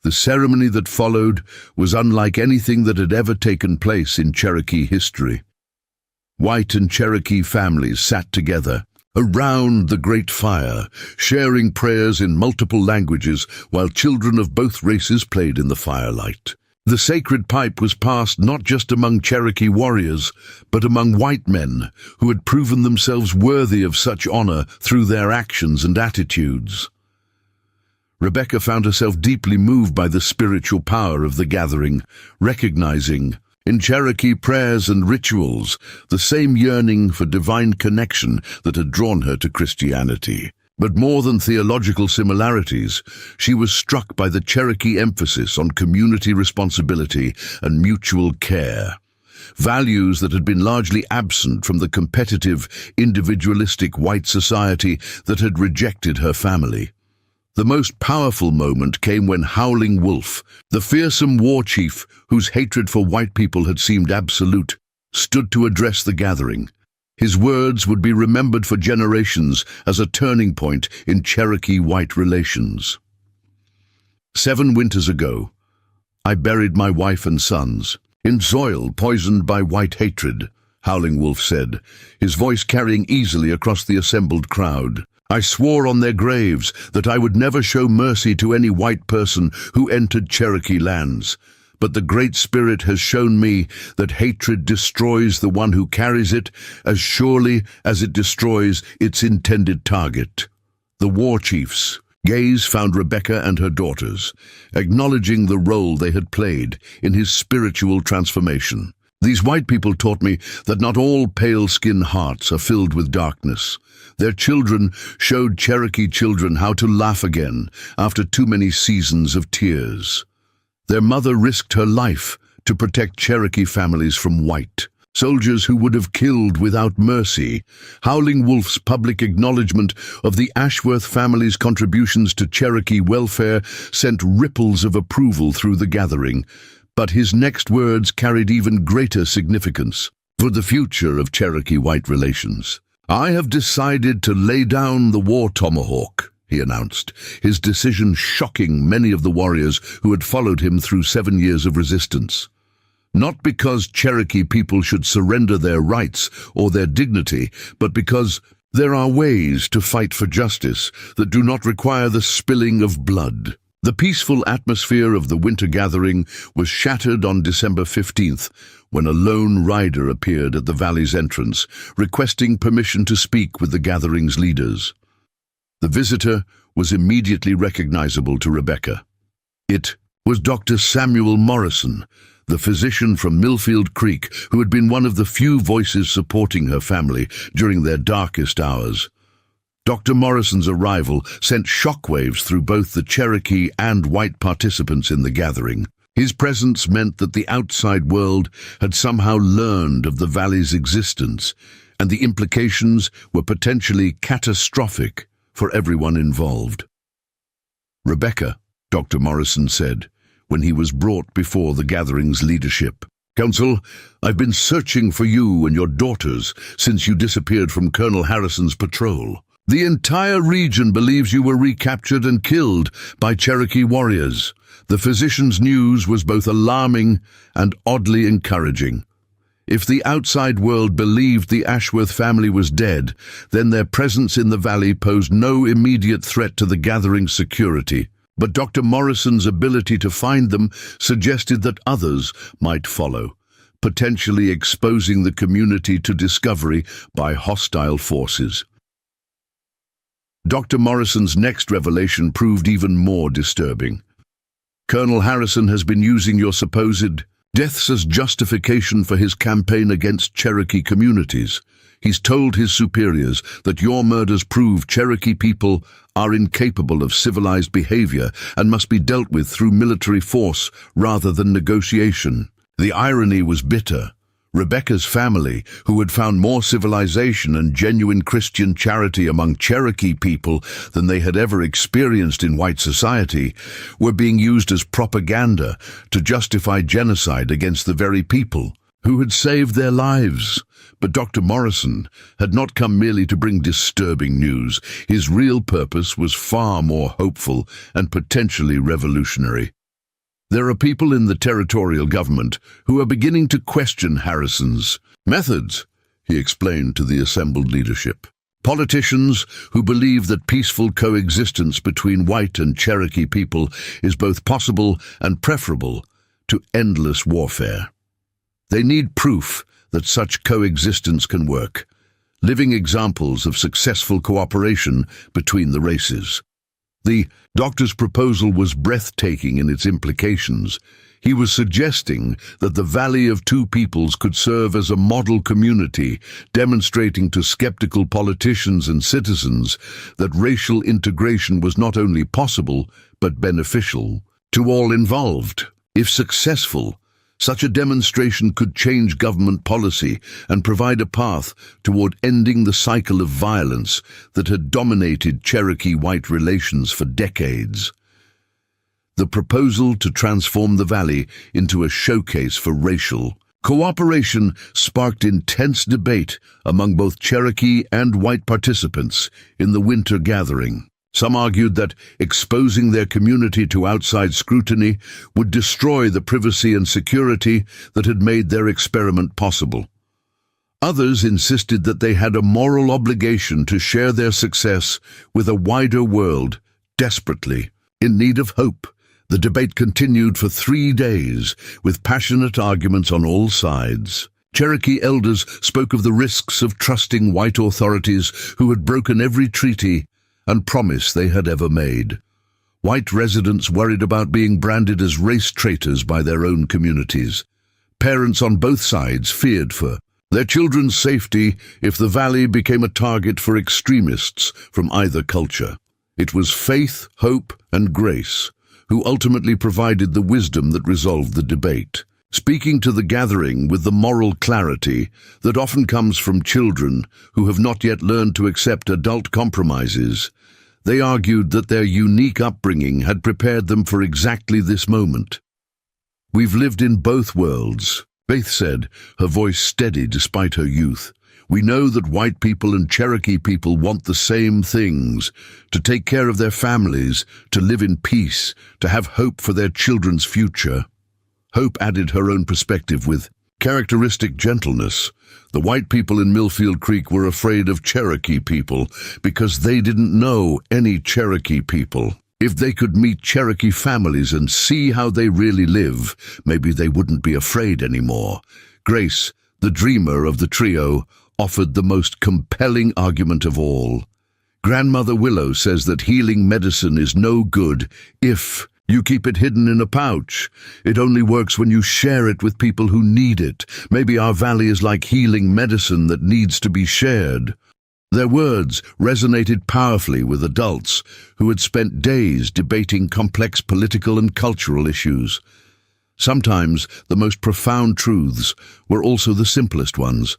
The ceremony that followed was unlike anything that had ever taken place in Cherokee history. White and Cherokee families sat together around the great fire, sharing prayers in multiple languages while children of both races played in the firelight. The sacred pipe was passed not just among Cherokee warriors, but among white men who had proven themselves worthy of such honor through their actions and attitudes. Rebecca found herself deeply moved by the spiritual power of the gathering, recognizing in Cherokee prayers and rituals the same yearning for divine connection that had drawn her to Christianity. But more than theological similarities, she was struck by the Cherokee emphasis on community responsibility and mutual care, values that had been largely absent from the competitive, individualistic white society that had rejected her family. The most powerful moment came when Howling Wolf, the fearsome war chief whose hatred for white people had seemed absolute, stood to address the gathering. His words would be remembered for generations as a turning point in Cherokee white relations. 7 winters ago, I buried my wife and sons in soil poisoned by white hatred, Howling Wolf said, his voice carrying easily across the assembled crowd. I swore on their graves that I would never show mercy to any white person who entered Cherokee lands. But the Great Spirit has shown me that hatred destroys the one who carries it as surely as it destroys its intended target. The war chief's gaze found Rebecca and her daughters, acknowledging the role they had played in his spiritual transformation. These white people taught me that not all pale-skinned hearts are filled with darkness. Their children showed Cherokee children how to laugh again after too many seasons of tears. Their mother risked her life to protect Cherokee families from white soldiers who would have killed without mercy. Howling Wolf's public acknowledgement of the Ashworth family's contributions to Cherokee welfare sent ripples of approval through the gathering, but his next words carried even greater significance for the future of Cherokee white relations. I have decided to lay down the war tomahawk, he announced, his decision shocking many of the warriors who had followed him through 7 years of resistance. Not because Cherokee people should surrender their rights or their dignity, but because there are ways to fight for justice that do not require the spilling of blood. The peaceful atmosphere of the winter gathering was shattered on December 15th, when a lone rider appeared at the valley's entrance, requesting permission to speak with the gathering's leaders. The visitor was immediately recognizable to Rebecca. It was Dr. Samuel Morrison, the physician from Millfield Creek, who had been one of the few voices supporting her family during their darkest hours. Dr. Morrison's arrival sent shockwaves through both the Cherokee and white participants in the gathering. His presence meant that the outside world had somehow learned of the valley's existence, and the implications were potentially catastrophic for everyone involved. "Rebecca," Dr. Morrison said, when he was brought before the gathering's leadership. "Council, I've been searching for you and your daughters since you disappeared from Colonel Harrison's patrol. The entire region believes you were recaptured and killed by Cherokee warriors." The physician's news was both alarming and oddly encouraging. If the outside world believed the Ashworth family was dead, then their presence in the valley posed no immediate threat to the gathering's security. But Dr. Morrison's ability to find them suggested that others might follow, potentially exposing the community to discovery by hostile forces. Dr. Morrison's next revelation proved even more disturbing. "Colonel Harrison has been using your supposed deaths as justification for his campaign against Cherokee communities. He's told his superiors that your murders prove Cherokee people are incapable of civilized behavior and must be dealt with through military force rather than negotiation." The irony was bitter. Rebecca's family, who had found more civilization and genuine Christian charity among Cherokee people than they had ever experienced in white society, were being used as propaganda to justify genocide against the very people who had saved their lives. But Dr. Morrison had not come merely to bring disturbing news. His real purpose was far more hopeful and potentially revolutionary. "There are people in the territorial government who are beginning to question Harrison's methods," he explained to the assembled leadership. "Politicians who believe that peaceful coexistence between white and Cherokee people is both possible and preferable to endless warfare. They need proof that such coexistence can work, living examples of successful cooperation between the races." The doctor's proposal was breathtaking in its implications. He was suggesting that the Valley of Two Peoples could serve as a model community, demonstrating to skeptical politicians and citizens that racial integration was not only possible, but beneficial to all involved. If successful, such a demonstration could change government policy and provide a path toward ending the cycle of violence that had dominated Cherokee-white relations for decades. The proposal to transform the valley into a showcase for racial cooperation sparked intense debate among both Cherokee and white participants in the winter gathering. Some argued that exposing their community to outside scrutiny would destroy the privacy and security that had made their experiment possible. Others insisted that they had a moral obligation to share their success with a wider world, desperately in need of hope. The debate continued for 3 days, with passionate arguments on all sides. Cherokee elders spoke of the risks of trusting white authorities who had broken every treaty and promise they had ever made. White residents worried about being branded as race traitors by their own communities. Parents on both sides feared for their children's safety if the valley became a target for extremists from either culture. It was faith, hope, and grace who ultimately provided the wisdom that resolved the debate. Speaking to the gathering with the moral clarity that often comes from children who have not yet learned to accept adult compromises, they argued that their unique upbringing had prepared them for exactly this moment. "We've lived in both worlds," Faith said, her voice steady despite her youth. "We know that white people and Cherokee people want the same things: to take care of their families, to live in peace, to have hope for their children's future." Hope added her own perspective with characteristic gentleness. The white people in Millfield Creek were afraid of Cherokee people because they didn't know any Cherokee people. If they could meet Cherokee families and see how they really live, maybe they wouldn't be afraid anymore. Grace, the dreamer of the trio, offered the most compelling argument of all. "Grandmother Willow says that healing medicine is no good if you keep it hidden in a pouch. It only works when you share it with people who need it. Maybe our valley is like healing medicine that needs to be shared." Their words resonated powerfully with adults who had spent days debating complex political and cultural issues. Sometimes the most profound truths were also the simplest ones,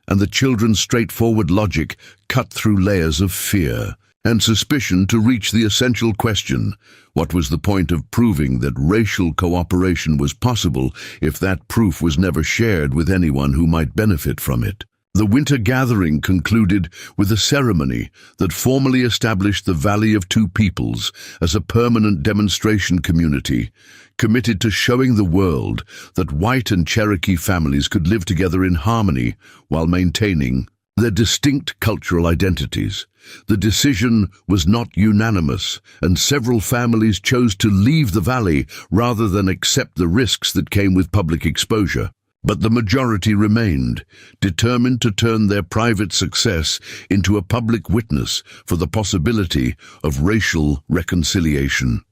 and the children's straightforward logic cut through layers of fear and suspicion to reach the essential question: what was the point of proving that racial cooperation was possible if that proof was never shared with anyone who might benefit from it? The winter gathering concluded with a ceremony that formally established the Valley of Two Peoples as a permanent demonstration community, committed to showing the world that white and Cherokee families could live together in harmony while maintaining their distinct cultural identities. The decision was not unanimous, and several families chose to leave the valley rather than accept the risks that came with public exposure. But the majority remained, determined to turn their private success into a public witness for the possibility of racial reconciliation.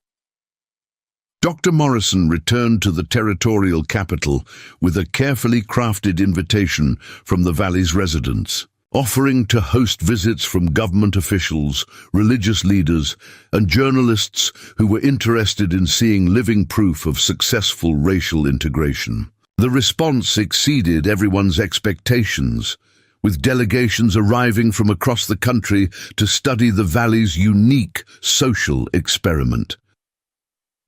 Dr. Morrison returned to the territorial capital with a carefully crafted invitation from the valley's residents, offering to host visits from government officials, religious leaders, and journalists who were interested in seeing living proof of successful racial integration. The response exceeded everyone's expectations, with delegations arriving from across the country to study the valley's unique social experiment.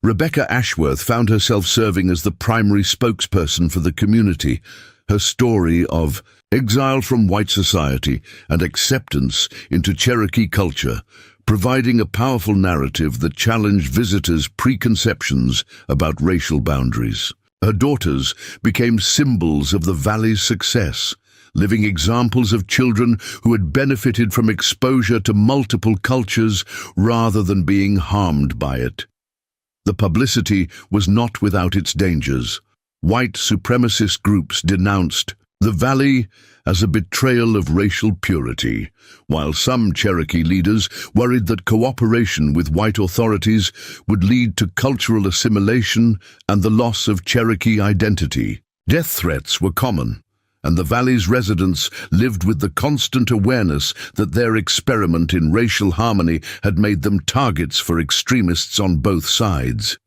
Rebecca Ashworth found herself serving as the primary spokesperson for the community, her story of exile from white society and acceptance into Cherokee culture, providing a powerful narrative that challenged visitors' preconceptions about racial boundaries. Her daughters became symbols of the valley's success, living examples of children who had benefited from exposure to multiple cultures rather than being harmed by it. The publicity was not without its dangers. White supremacist groups denounced the valley as a betrayal of racial purity, while some Cherokee leaders worried that cooperation with white authorities would lead to cultural assimilation and the loss of Cherokee identity. Death threats were common, and the valley's residents lived with the constant awareness that their experiment in racial harmony had made them targets for extremists on both sides.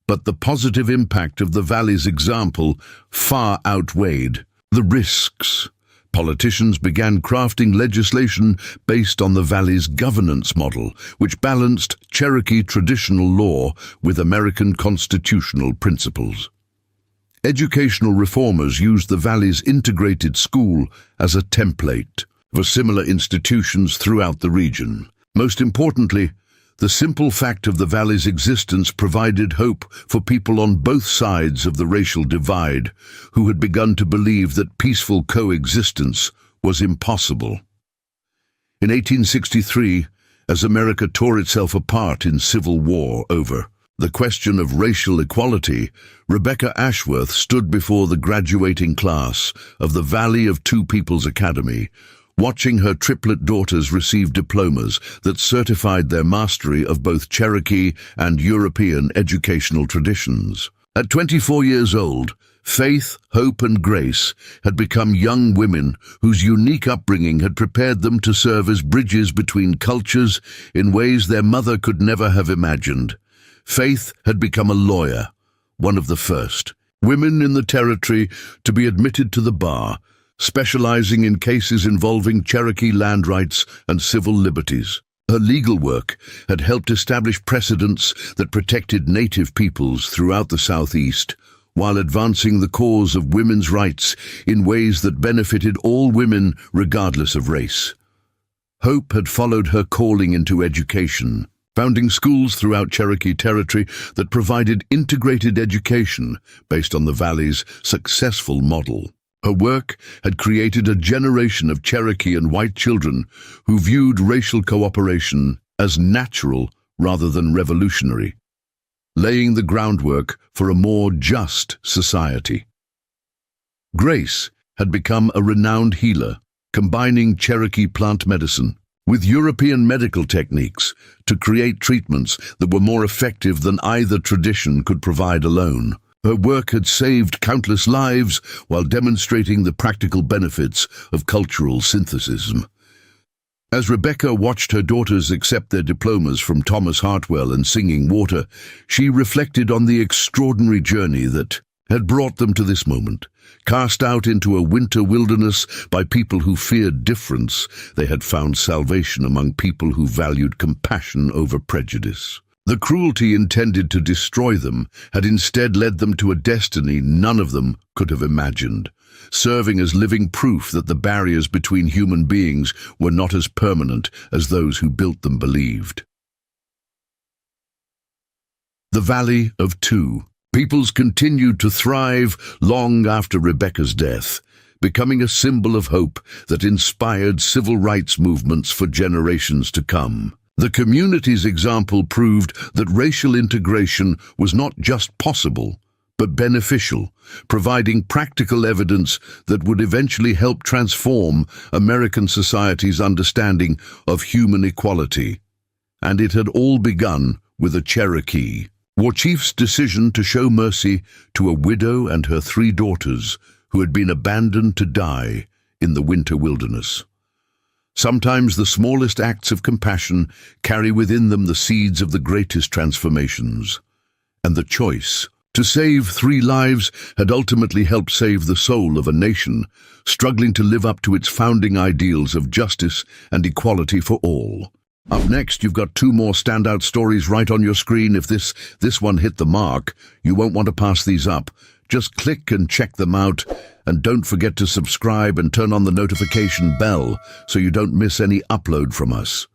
But the positive impact of the valley's example far outweighed the risks. Politicians began crafting legislation based on the valley's governance model, which balanced Cherokee traditional law with American constitutional principles. Educational reformers used the valley's integrated school as a template for similar institutions throughout the region. Most importantly, the simple fact of the valley's existence provided hope for people on both sides of the racial divide who had begun to believe that peaceful coexistence was impossible. In 1863, as America tore itself apart in civil war over the question of racial equality, Rebecca Ashworth stood before the graduating class of the Valley of Two Peoples Academy, watching her triplet daughters receive diplomas that certified their mastery of both Cherokee and European educational traditions. At 24 years old, Faith, Hope, and Grace had become young women whose unique upbringing had prepared them to serve as bridges between cultures in ways their mother could never have imagined. Faith had become a lawyer, one of the first women in the territory to be admitted to the bar, specializing in cases involving Cherokee land rights and civil liberties. Her legal work had helped establish precedents that protected Native peoples throughout the Southeast, while advancing the cause of women's rights in ways that benefited all women regardless of race. Hope had followed her calling into education, founding schools throughout Cherokee territory that provided integrated education based on the valley's successful model. Her work had created a generation of Cherokee and white children who viewed racial cooperation as natural rather than revolutionary, laying the groundwork for a more just society. Grace had become a renowned healer, combining Cherokee plant medicine with European medical techniques to create treatments that were more effective than either tradition could provide alone. Her work had saved countless lives while demonstrating the practical benefits of cultural synthesis. As Rebecca watched her daughters accept their diplomas from Thomas Hartwell and Singing Water, she reflected on the extraordinary journey that had brought them to this moment. Cast out into a winter wilderness by people who feared difference, they had found salvation among people who valued compassion over prejudice. The cruelty intended to destroy them had instead led them to a destiny none of them could have imagined, serving as living proof that the barriers between human beings were not as permanent as those who built them believed. The Valley of Two. Peoples continued to thrive long after Rebecca's death, becoming a symbol of hope that inspired civil rights movements for generations to come. The community's example proved that racial integration was not just possible, but beneficial, providing practical evidence that would eventually help transform American society's understanding of human equality. And it had all begun with a Cherokee war chief's decision to show mercy to a widow and her 3 daughters who had been abandoned to die in the winter wilderness. Sometimes the smallest acts of compassion carry within them the seeds of the greatest transformations. And the choice to save 3 lives had ultimately helped save the soul of a nation, struggling to live up to its founding ideals of justice and equality for all. Up next, you've got 2 more standout stories right on your screen. If this one hit the mark, you won't want to pass these up. Just click and check them out, and don't forget to subscribe and turn on the notification bell so you don't miss any upload from us.